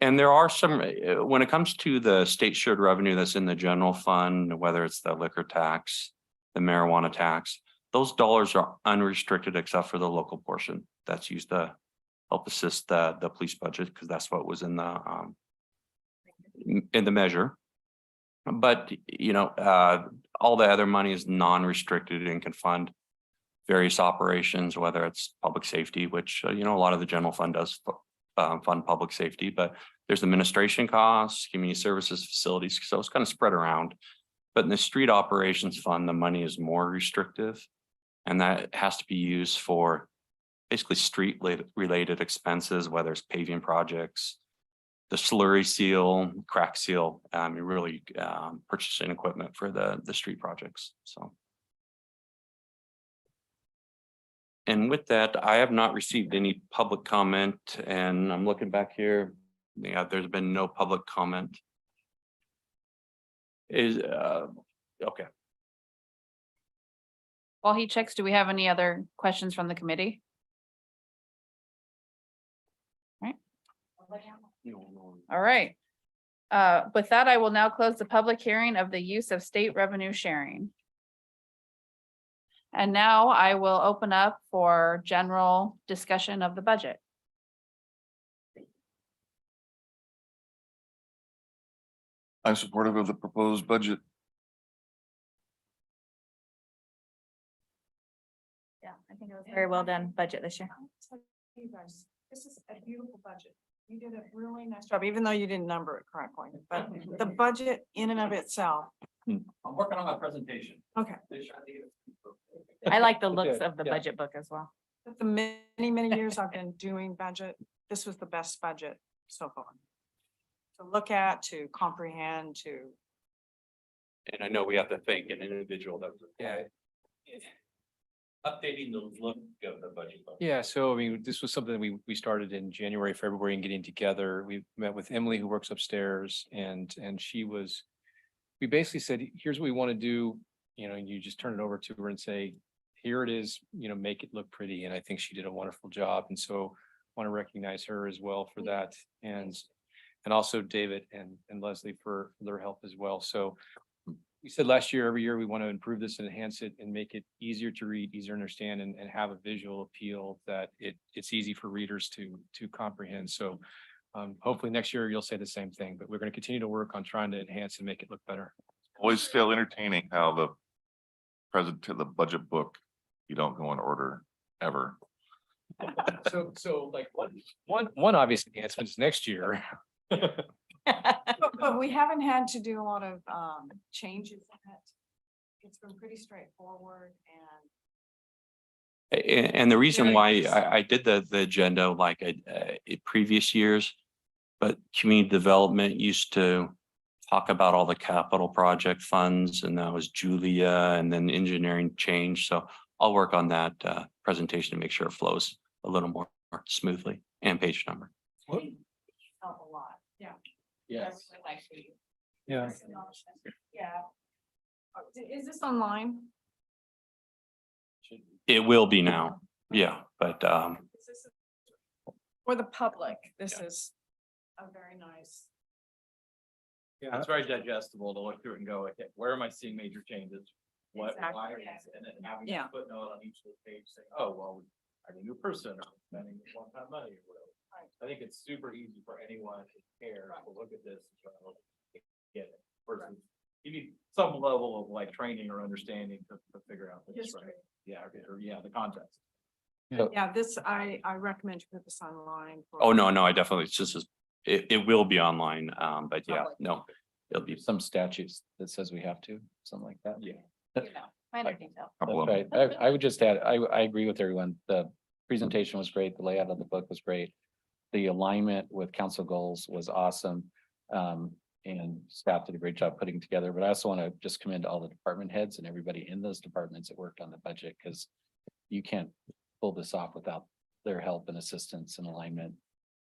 And there are some, when it comes to the state shared revenue that's in the general fund, whether it's the liquor tax, the marijuana tax, those dollars are unrestricted except for the local portion that's used to help assist the police budget, because that's what was in the measure. But, you know, all the other money is non-restricted and can fund various operations, whether it's public safety, which, you know, a lot of the general fund does fund public safety, but there's administration costs, community services, facilities, so it's kind of spread around. But in the street operations fund, the money is more restrictive, and that has to be used for basically street related expenses, whether it's paving projects, the slurry seal, crack seal, you're really purchasing equipment for the street projects, so. And with that, I have not received any public comment, and I'm looking back here. Yeah, there's been no public comment. Okay. While he checks, do we have any other questions from the committee? All right. With that, I will now close the public hearing of the use of state revenue sharing. And now I will open up for general discussion of the budget. I'm supportive of the proposed budget. yeah, I think it was very well done budget this year. You guys, this is a beautiful budget. You did a really nice job, even though you didn't number it correctly, but the budget in and of itself. I'm working on my presentation. Okay. I like the looks Good, of the yeah. budget book as well. The many years I've been doing budget, this was the best budget so far. To look at, to comprehend, to. And I know we have to thank an individual that. Yeah. Updating the look of the budget book. Yeah, so I mean, this was something we started in January, February and getting together. We met with Emily, who works upstairs, and we basically said, here's what we want to do. You know, you just turn it over to her and say, here it is, you know, make it look pretty. And I think she did a wonderful job. And so want to recognize her as well for that. And also David and Leslie for their help as well. So we said last year, every year, we want to improve this and enhance it and make it easier to read, easier to understand, and have a visual appeal that it's easy for readers to comprehend. So hopefully next year you'll say the same thing, but we're going to continue to work on trying to enhance and make it look better. Always still entertaining how the the budget book, you don't go in order ever. So like one obvious enhancement is next year. But we haven't had to do a lot of changes in it. It's been pretty straightforward, and And the reason why I did the agenda like in previous years, but community development used to talk about all the capital project funds, and that was Julia, and then engineering change. So I'll work on that presentation to make sure it flows a little more smoothly, and page number. Help a lot, yeah. Yes. Yeah. Yeah. Is this online? It will be now, yeah, but For the public, this is a very nice. Yeah. It's very digestible to look through it and go, okay, where am I seeing major changes? What, why, Exactly. and then having Yeah. a footnote on each of the page saying, oh, well, I'm a new person, or spending one-time money or whatever. I think it's super easy for anyone to care to look at this and try to get it. Versus you need some level of like training or understanding to figure out this, right? History. Yeah, or yeah, the context. Yeah, this, I recommend you put this online. for- oh, no, I definitely, it's just, it will be online, but yeah, Public. no, it'll be Some statutes that says we have to, something like that. Yeah. Minor detail. a couple of That's them. right. I would just add, I agree with everyone. The presentation was great. The layout of the book was great. The alignment with council goals was awesome. And staff did a great job putting together, but I also want to just commend all the department heads and everybody in those departments that worked on the budget, because you can't pull this off without their help and assistance and alignment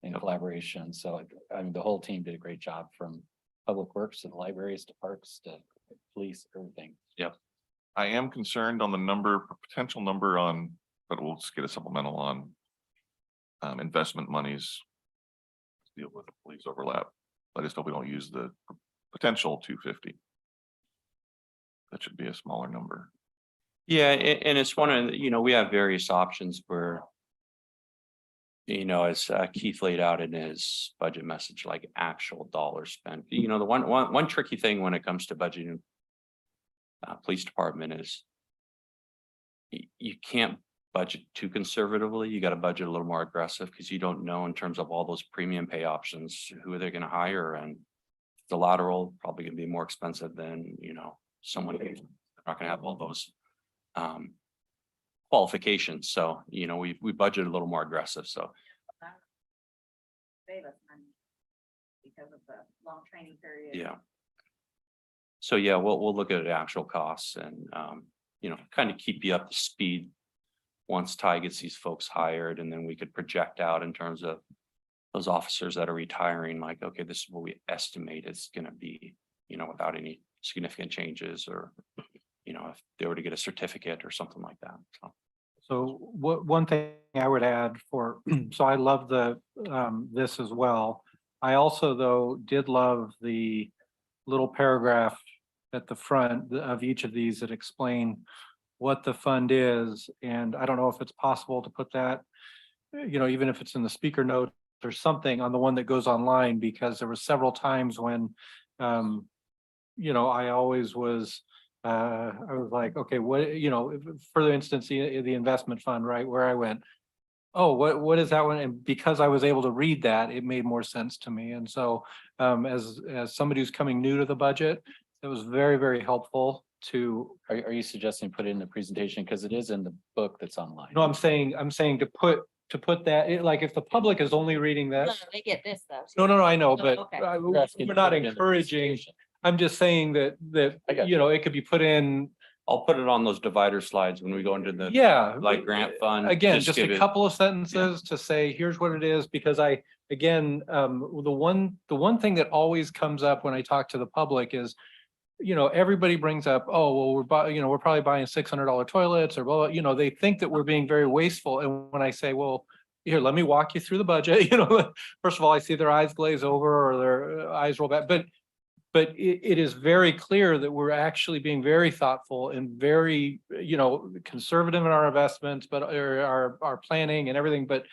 and collaboration. So I mean, the whole team did a great job, from public works to the libraries to parks to police, everything. I am concerned on the number, potential number on, but we'll just get a supplemental on investment monies. Deal with the police overlap. I just hope we don't use the potential 250. That should be a smaller number. Yeah, and it's one of, we have various options where, as Keith laid out in his budget message, like actual dollars spent. The one tricky thing when it comes to budgeting police department is you can't budget too conservatively. You got to budget a little more aggressive, because you don't know in terms of all those premium pay options, who are they going to hire, and the lateral probably going to be more expensive than, someone who's not going to have all those qualifications. So, we budget a little more aggressive. So Save us money because of the long training period. yeah. So yeah, we'll look at the actual costs and, kind of keep you up to speed once Ty gets these folks hired, and then we could project out in terms of those officers that are retiring, like, okay, this is what we estimate it's gonna be, without any significant changes, or, if they were to get a certificate or something like that. So one thing I would add for, so I love this as well. I also, though, did love the little paragraph at the front of each of these that explain what the fund is. And I don't know if it's possible to put that, even if it's in the speaker note or something on the one that goes online, because there were several times when, I always was, I was like, okay, what, for instance, the investment fund, right, where I went, oh, what is that one? And because I was able to read that, it made more sense to me. And so, as somebody who's coming new to the budget, it was very, very helpful to. Are you suggesting put it in the presentation? Because it is in the book that's online. No, I'm saying to put that, like, if the public is only reading No, this. they get this though. No, I know, but okay. You're asking we're to not put it in the encouraging. presentation. I'm just saying that I got you. it could be put in, I'll put it on those divider slides when we go into the, yeah. like, grant fund. Again, just give a it- couple of sentences to say, here's what it is, because the one thing that always comes up when I talk to the public is, everybody brings up, oh, well, we're probably buying $600 toilets, or, well, they think that we're being very wasteful. And when I say, well, here, let me walk you through the budget, first of all, I see their eyes glaze over or their eyes roll back, but it is very clear that we're actually being very thoughtful and very, conservative in our investments, but our planning and everything, but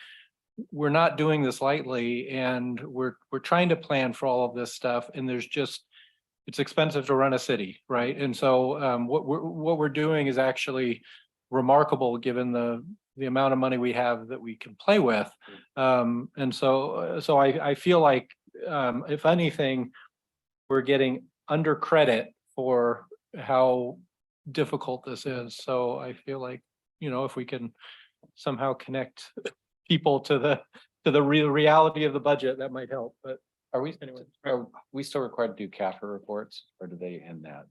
we're not doing this lightly, and we're trying to plan for all of this stuff, and it's expensive to run a city, right? And so what we're doing is actually remarkable, given the amount of money we have that we can play with. And so I feel like, if anything, we're getting under credit for how difficult this is. So I feel like you know, if we can somehow connect people to the real reality of the budget, that might help, but Are we, anyway. are we still required to do CAFR reports or do they end that?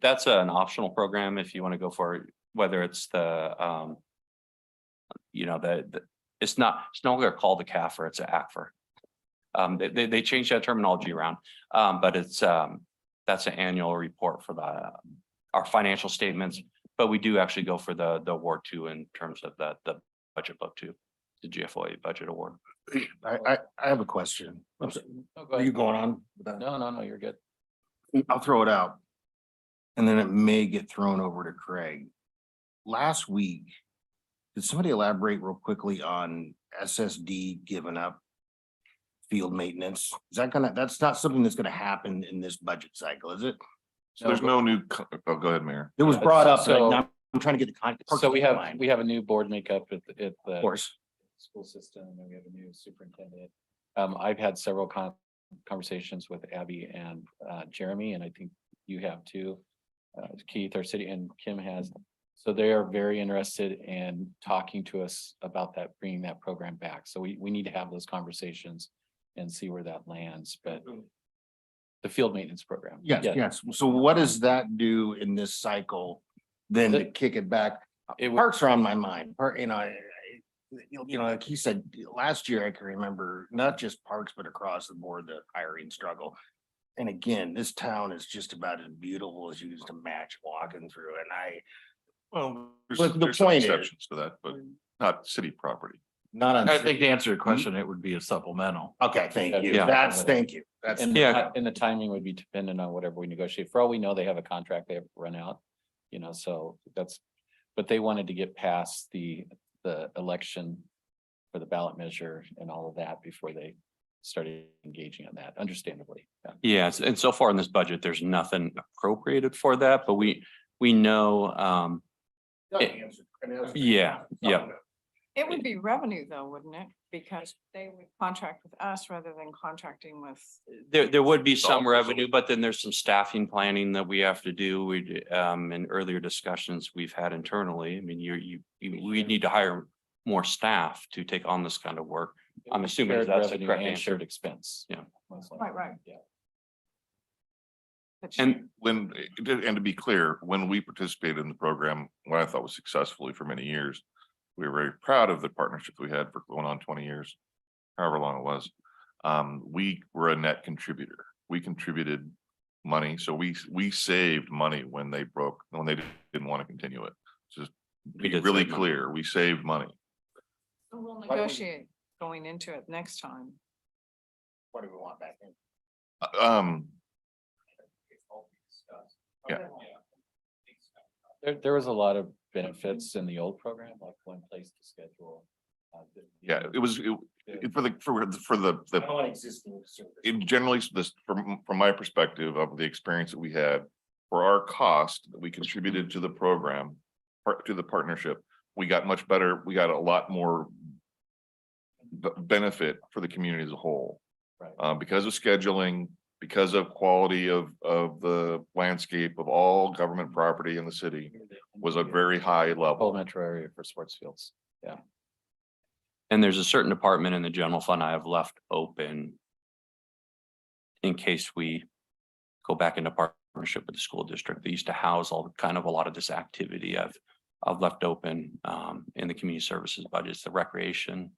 That's an optional program if you want to go for it, whether it's the, you know, it's no longer called the CAFR, it's a ACFR. They changed that terminology around, but it's, that's an annual report for our financial statements. But we do actually go for the award too, in terms of the budget book too, the GFOA budget award. I have a question. Oh, go Are you ahead. going on? with that? No, you're good. I'll throw it out. And then it may get thrown over to Craig. Last week, did somebody elaborate real quickly on SSD giving up field maintenance? Is that that's not something that's gonna happen in this budget cycle, is it? So there's no new, oh, go ahead, Mayor. It was brought up, but So- now I'm trying to get the context. So we have a new board makeup at Of the course. school system and we have a new superintendent. I've had several conversations with Abby and Jeremy, and I think you have too. Keith, our city, and Kim has. So they are very interested in talking to us about that, bringing that program back. So we need to have those conversations and see where that lands, but the field maintenance program. Yes, Yeah, yes. So what does that do in this cycle? Then to kick it back? It would- Parks are on my mind. You know, like he said, last year I can remember not just parks, but across the board, the hiring struggle. And again, this town is just about as beautiful as you used to match walking through and Well, But the there's some point is- exceptions to that, but not city property. not on. I think to answer your question, it would be a supplemental. Okay, thank you. Yeah. Thank you. That's. And, Yeah. and the timing would be dependent on whatever we negotiate. For all we know, they have a contract they have to run out. You know, so that's, but they wanted to get past the election for the ballot measure and all of that before they started engaging on that, understandably. Yeah. Yes, and so far in this budget, there's nothing appropriated for that, but we know, yeah. It would be revenue though, wouldn't it? Because they would contract with us rather than contracting with. There would be some Also- revenue, but then there's some staffing planning that we have to do. We, in earlier discussions we've had internally, I mean, we need to hire more staff to take on this kind of work. I'm assuming Shared that's a revenue correct and answer. shared expense. Yeah. Most likely. Right. Yeah. But And and to be clear, when we participated in the program, what I thought was successfully for many years, we were very proud of the partnership we had for going on 20 years, however long it was. We were a net contributor. We contributed money, so we saved money when they didn't want to continue it. Just We be did really save money. clear, we saved money. We'll negotiate going into it next time. What do we want back in? Yeah. There was a lot of benefits in the old program, like one place to schedule. Yeah, it was for the Non-existing service. in generally, this, from my perspective of the experience that we had, for our cost that we contributed to the program, to the partnership, we got much better, we got a lot more benefit for the community as a whole. Right. Because of scheduling, because of quality of the landscape of all government property in the city was a very high Whole level. metro area for sports fields. Yeah. And there's a certain department in the general fund I have left open in case we go back into partnership with the school district. They used to house a lot of this activity I've left open in the community services budgets, the recreation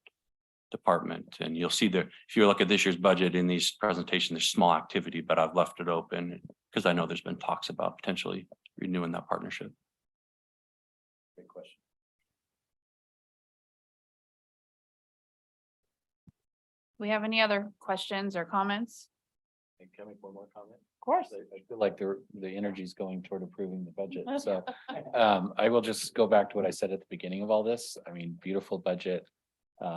department. And you'll see if you look at this year's budget in these presentations, there's small activity, but I've left it open because I know there's been talks about potentially renewing that partnership. Great question. We have any other questions or comments? Can I make one more comment? Of course. I feel like the energy is going toward approving the budget, so. I will just go back to what I said at the beginning of all this. I mean, beautiful budget.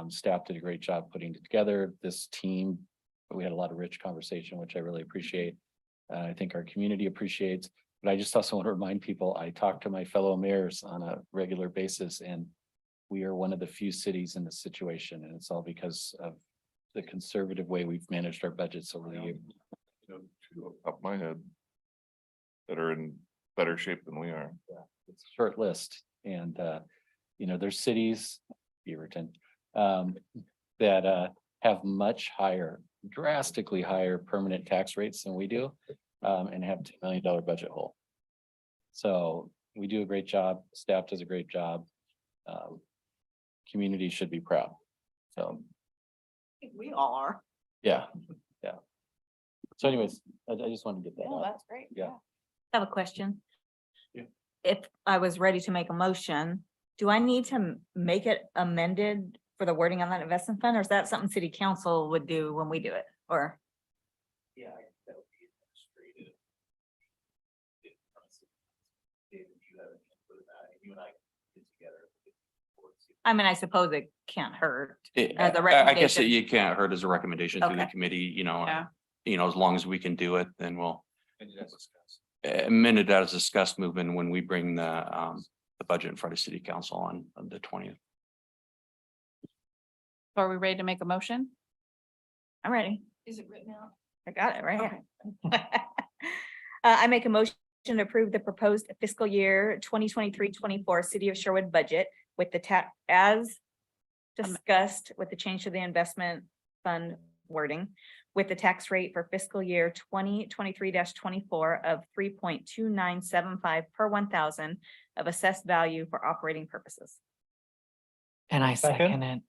Staff did a great job putting it together. This team, we had a lot of rich conversation, which I really appreciate. I think our community appreciates, but I just also want to remind people, I talk to my fellow mayors on a regular basis, and we are one of the few cities in this situation, and it's all because of the conservative way we've managed our budgets over the years. Two off the top of my head that are in better shape than we are. It's a short list and, there's cities, Beaverton, that, have much higher, drastically higher permanent tax rates than we do, and have $2 million budget hole. So we do a great job, staff does a great job. Community should be proud. So, We all are. yeah. So anyways, I just wanted to get that Oh, out. that's great. Yeah. I have a question. Yeah. If I was ready to make a motion, do I need to make it amended for the wording on that investment fund, or is that something city council would do when we do it, or? Yeah, that would be administrative. David, you have an input in that, and you and I get together. I mean, I suppose it can't hurt. It- As a I guess recommendation. it can't hurt as a recommendation to the Okay. committee, Yeah. as long as we can do it, then we'll And that's discussed. amend it as discussed moving when we bring the budget in front of city council on the 20th. Are we ready to make a motion? I'm ready. Is it written out? I got it right here. I make a motion to approve the proposed fiscal year 2023-24 City of Sherwood budget with the as discussed with the change to the investment fund wording, with the tax rate for fiscal year 2023-24 of 3.2975 per 1,000 of assessed value for operating purposes. And I second it.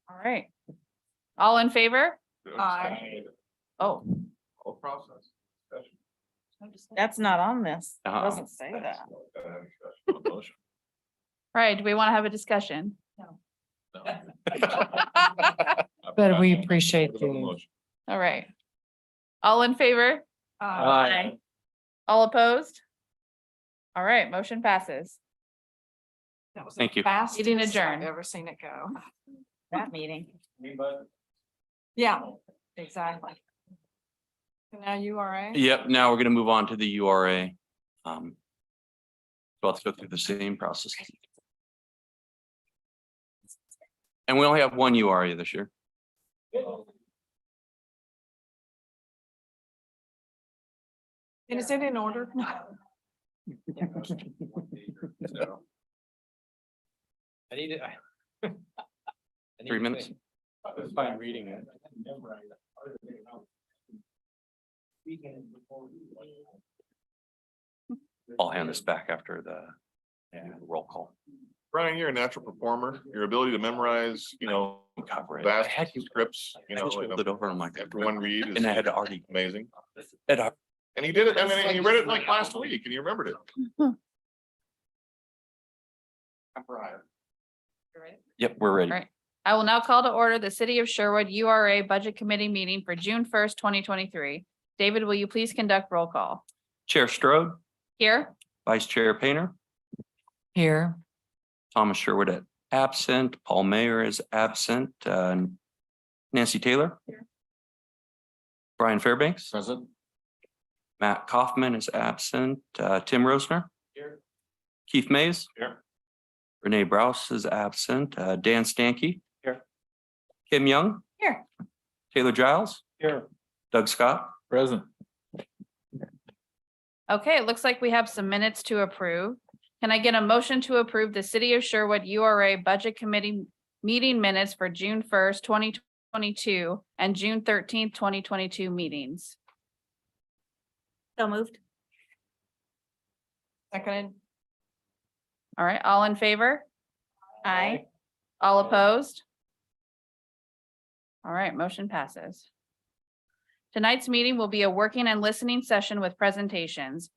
All right. All in favor? Aye. Oh, Whole process. That's not on this. It Uh-uh. doesn't say that. all right. Do we want to have a discussion? But we appreciate the. All right. All in favor? Aye. All opposed? All right, motion passes. That was the Thank you. fastest Meeting I've adjourned. ever seen it go. That meeting. Yeah, exactly. And now URA? Yep, now we're gonna move on to the URA. So let's go through the same process. And we only have one URA this year. And is it in order? I need it. 3 minutes. It's fine reading it. I'll hand this back after the roll call. Brian, you're a natural performer. Your ability to memorize, Cover it. vast I had to- scripts, I just rolled it over on my. everyone read And I had is already. amazing. And And he did it, and he read it like last week and you remembered it. Yep, we're ready. Right. I will now call to order the City of Sherwood URA Budget Committee meeting for June 1st, 2023. David, will you please conduct roll call? Chair Strode, Here? Vice Chair Painter, Here. Thomas Sherwood absent, Paul Mayer is absent, Nancy Taylor. Brian Fairbanks. Present. Matt Kaufman is absent, Tim Rosner. Here. Keith Mays. Here. Renee Brouse is absent, Dan Stankey. Here. Kim Young. Here. Taylor Giles, Here. Doug Scott. Present. Okay, it looks like we have some minutes to approve. Can I get a motion to approve the City of Sherwood URA Budget Committee meeting minutes for June 1st, 2022 and June 13th, 2022 meetings? So moved. Seconded. All right, all in favor? Aye. All opposed? All right, motion passes. Tonight's meeting will be a working and listening session with presentations.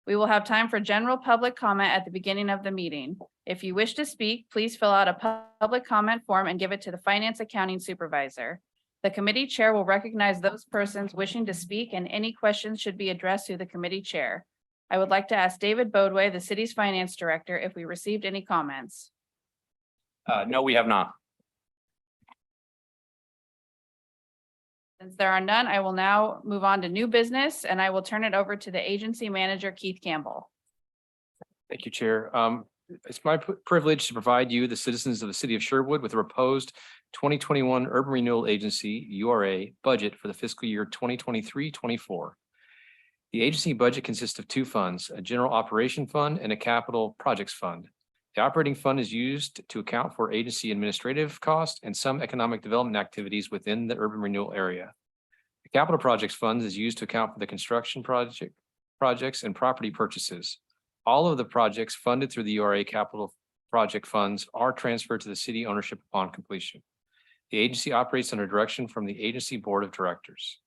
We will have time for general public comment at the beginning of the meeting. If you wish to speak, please fill out a public comment form and give it to the Finance Accounting Supervisor. The committee chair will recognize those persons wishing to speak, and any questions should be addressed to the committee chair. I would like to ask David Bodway, the city's finance director, if we received any comments. No, we have not. Since there are none, I will now move on to new business, and I will turn it over to the agency manager, Keith Campbell. Thank you, Chair. It's my privilege to provide you, the citizens of the city of Sherwood, with a proposed 2021 Urban Renewal Agency, URA, budget for the fiscal year 2023-24. The agency budget consists of two funds, a general operation fund and a capital projects fund. The operating fund is used to account for agency administrative costs and some economic development activities within the urban renewal area. The capital projects fund is used to account for the construction projects and property purchases. All of the projects funded through the URA capital project funds are transferred to the city ownership upon completion. The agency operates under direction from the agency board of directors.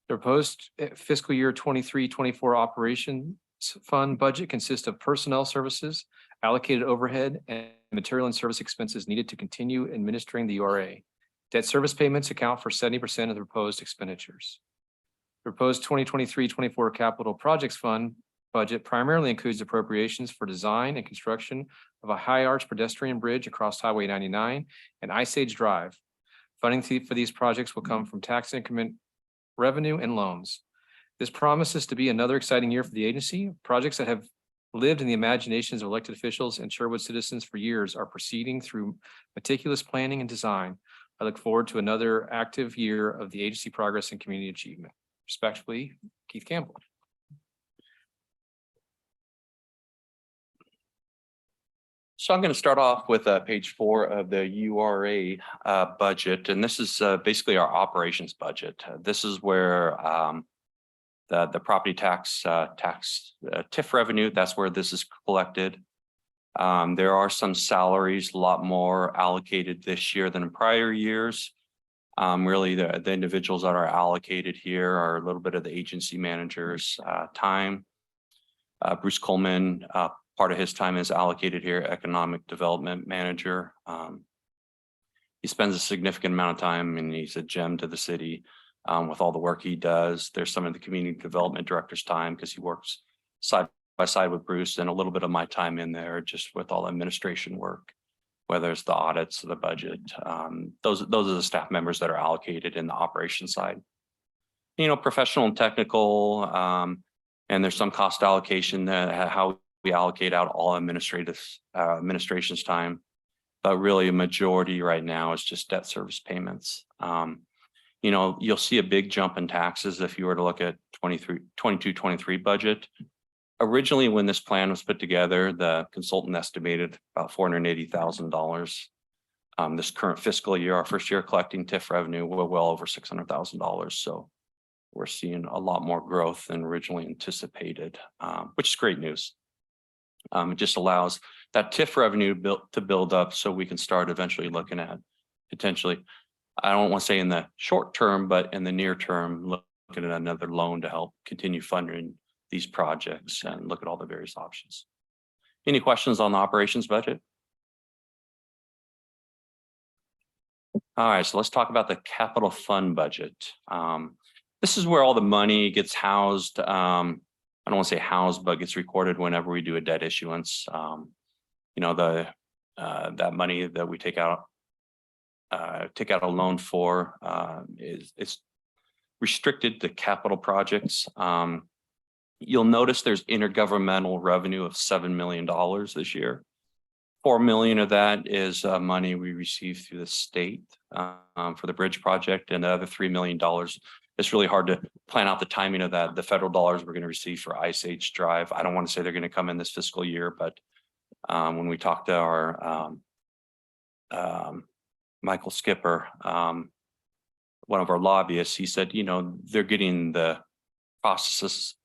The proposed fiscal year 23-24 operations fund budget consists of personnel services, allocated overhead, and material and service expenses needed to continue administering the URA. Debt service payments account for 70% of the proposed expenditures. The proposed 2023-24 capital projects fund budget primarily includes appropriations for design and construction of a high arch pedestrian bridge across Highway 99 and Ice Age Drive. Funding for these projects will come from tax increment revenue and loans. This promises to be another exciting year for the agency. Projects that have lived in the imaginations of elected officials and Sherwood citizens for years are proceeding through meticulous planning and design. I look forward to another active year of the agency progress and community achievement. Respectfully, Keith Campbell. So I'm going to start off with page 4 of the URA budget, and this is basically our operations budget. This is where the property tax TIF revenue, that's where this is collected. There are some salaries, a lot more allocated this year than in prior years. Really, the individuals that are allocated here are a little bit of the agency manager's time. Bruce Coleman, part of his time is allocated here, economic development manager. He spends a significant amount of time and he's a gem to the city with all the work he does. There's some of the community development director's time because he works side by side with Bruce, and a little bit of my time in there just with all administration work, whether it's the audits or the budget. Those are the staff members that are allocated in the operations side. You know, professional and technical, and there's some cost allocation that how we allocate out all administration's time, but really a majority right now is just debt service payments. You know, you'll see a big jump in taxes if you were to look at 22-23 budget. Originally, when this plan was put together, the consultant estimated about $480,000. This current fiscal year, our first year collecting TIF revenue, we're well over $600,000. So we're seeing a lot more growth than originally anticipated, which is great news. It just allows that TIF revenue to build up so we can start eventually looking at potentially, I don't want to say in the short term, but in the near term, looking at another loan to help continue funding these projects and look at all the various options. Any questions on the operations budget? All right, so let's talk about the capital fund budget. This is where all the money gets housed. I don't want to say housed, but gets recorded whenever we do a debt issuance. You know, that money that we take out a loan for it's restricted to capital projects. You'll notice there's intergovernmental revenue of $7 million this year. $4 million of that is money we received through the state for the bridge project, and the other $3 million. It's really hard to plan out the timing of that. The federal dollars we're going to receive for Ice Age Drive, I don't want to say they're going to come in this fiscal year, but when we talked to our Michael Skipper, one of our lobbyists, he said, you know, they're getting the processes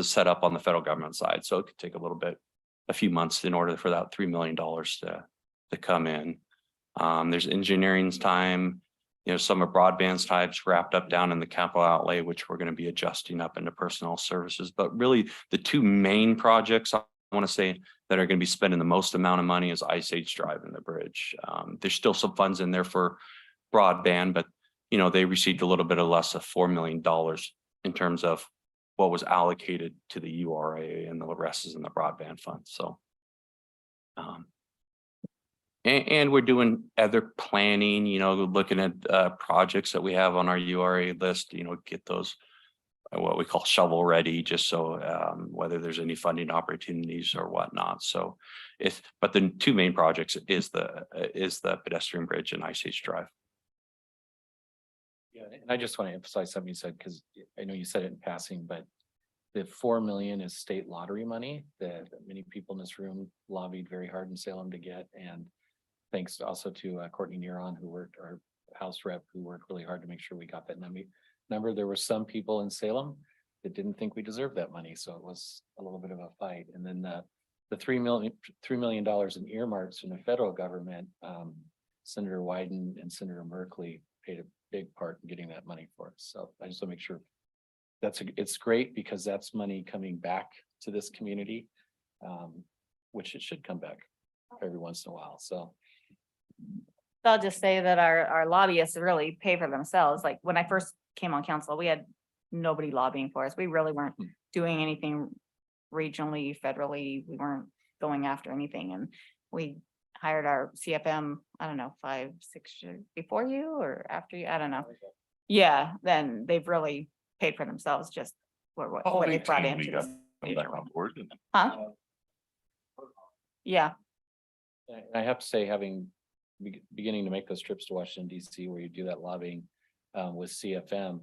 set up on the federal government side. So it could take a few months in order for that $3 million to come in. There's engineering's time, you know, some of broadband's types wrapped up down in the capital outlay, which we're going to be adjusting up into personnel services. But really the two main projects I want to say that are going to be spending the most amount of money is Ice Age Drive and the bridge. There's still some funds in there for broadband, but you know, they received a little bit of less of $4 million in terms of what was allocated to the URA, and the rest is in the broadband fund. So, and we're doing other planning, you know, looking at projects that we have on our URA list, you know, get those what we call shovel ready, just so whether there's any funding opportunities or whatnot. So but the two main projects is the pedestrian bridge and Ice Age Drive. Yeah, and I just want to emphasize something you said, because I know you said it in passing, but The 4 million is state lottery money that many people in this room lobbied very hard in Salem to get. And thanks also to Courtney Neron, who worked, our House rep, who worked really hard to make sure we got that number. There were some people in Salem that didn't think we deserved that money, so it was a little bit of a fight. And then the $3 million in earmarks from the federal government, Senator Wyden and Senator Merkley paid a big part in getting that money for us. So I just want to make sure it's great because that's money coming back to this community, which it should come back every once in a while. So I'll just say that our lobbyists really pay for themselves. Like when I first came on council, we had nobody lobbying for us. We really weren't doing anything regionally, federally. We weren't going after anything. And we hired our CFM, I don't know, 5, 6 years before you or after you, I don't know. Yeah, then they've really paid for themselves, just what they brought into this. On board. Huh? Yeah, and I have to say, having beginning to make those trips to Washington DC where you do that lobbying with CFM,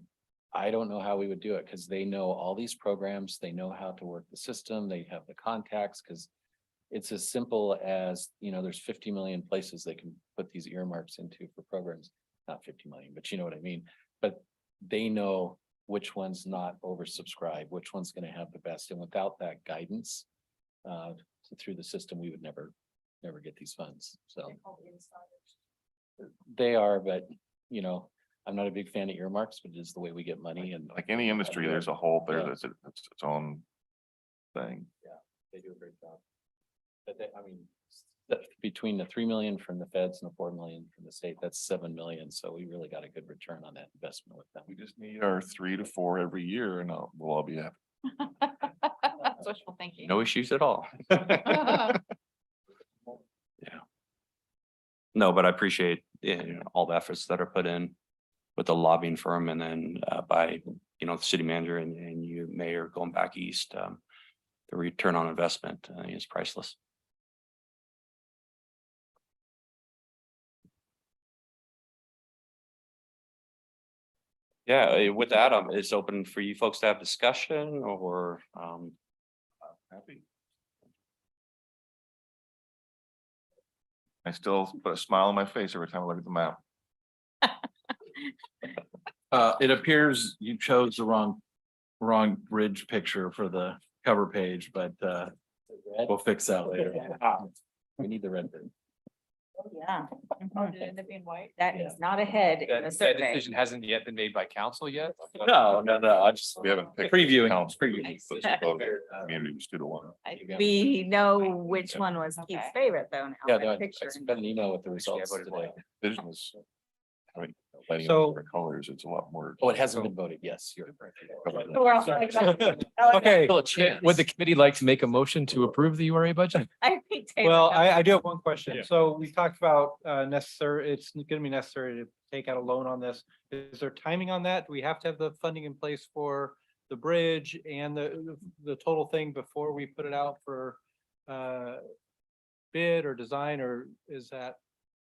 I don't know how we would do it because they know all these programs, they know how to work the system, they have the contacts, because it's as simple as, there's 50 million places they can put these earmarks into for programs. Not 50 million, but you know what I mean. But they know which one's not oversubscribed, which one's going to have the best. And without that guidance through the system, we would never get these funds. So they are, but I'm not a big fan of earmarks, but it is the way we get money. And Like any industry, there's a hole there that's its own thing. they do a great job. But between the 3 million from the feds and the 4 million from the state, that's 7 million. So we really got a good return on that investment with them. We just need our 3 to 4 every year and we'll all be happy. That's wishful thinking. No issues at all. No, but I appreciate all the efforts that are put in with the lobbying firm and then by, the city manager and you mayor going back east. The return on investment is priceless. Yeah, with that, it's open for you folks to have discussion or Happy. I still put a smile on my face every time I look at the map. It appears you chose the wrong bridge picture for the cover page, but we'll fix that later. We need the red bid. yeah. Oh, did it end up being white? That is not ahead in the That survey. decision hasn't yet been made by council yet? No, I just We haven't picked. previewing. Council. Community was 2-1. We know which one was Keith's Okay. favorite though now. Yeah, that no, I picture. got an email with the results voted today. Vision is. Lighting So- up different colors, it's a lot more. Oh, it hasn't been voted. Yes, you're We're all like, Okay, Still a chance. Would the committee like to make a motion to approve the URA budget? I think Taylor well, knows. I do have one question. Yeah. So we talked about it's gonna be necessary to take out a loan on this. Is there timing on that? Do we have to have the funding in place for the bridge and the total thing before we put it out for bid or design, or is that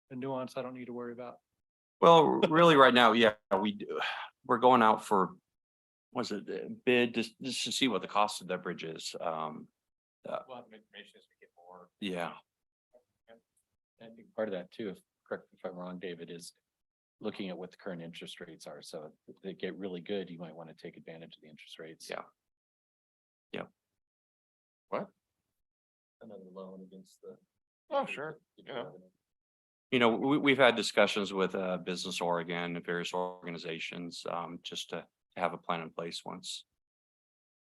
a nuance I don't need to worry about? Well, really right now, we're going out for, bid just to see what the cost of that bridge is. We'll have information as we get more. Yeah, I think part of that too, correct me if I'm wrong, David, is looking at what the current interest rates are. So if they get really good, you might want to take advantage of the interest rates. Yeah. Yeah. What? Another loan against the. Oh, sure. we've had discussions with Business Oregon and various organizations, just to have a plan in place once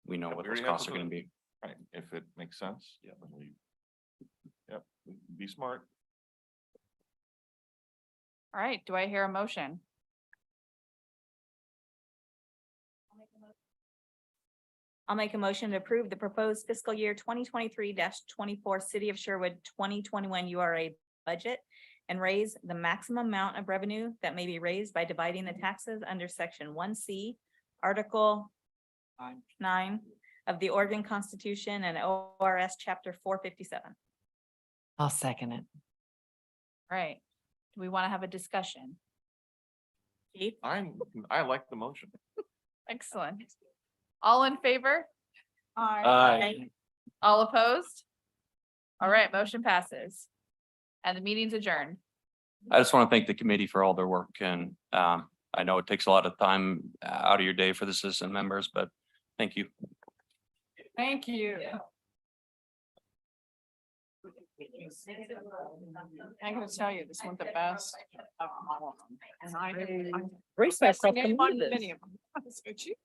we know Yeah, what we those already have costs are some- gonna be. Right, if it makes sense, yeah, then we. Yep, be smart. All right, do I hear a motion? I'll make a motion to approve the proposed fiscal year 2023-24 City of Sherwood 2021 URA budget and raise the maximum amount of revenue that may be raised by dividing the taxes under section 1C, article 9 of the Oregon Constitution and ORS chapter 457. I'll second it. All right, do we want to have a discussion? Keith? I like the motion. Excellent. All in favor? Aye. All opposed? All right, motion passes. And the meeting's adjourned. I just want to thank the committee for all their work and I know it takes a lot of time out of your day for the citizen members, but thank you. Thank you. I'm gonna tell you, this one's the best of all of them. And I Brace myself to named believe on this. many of them. So, gee,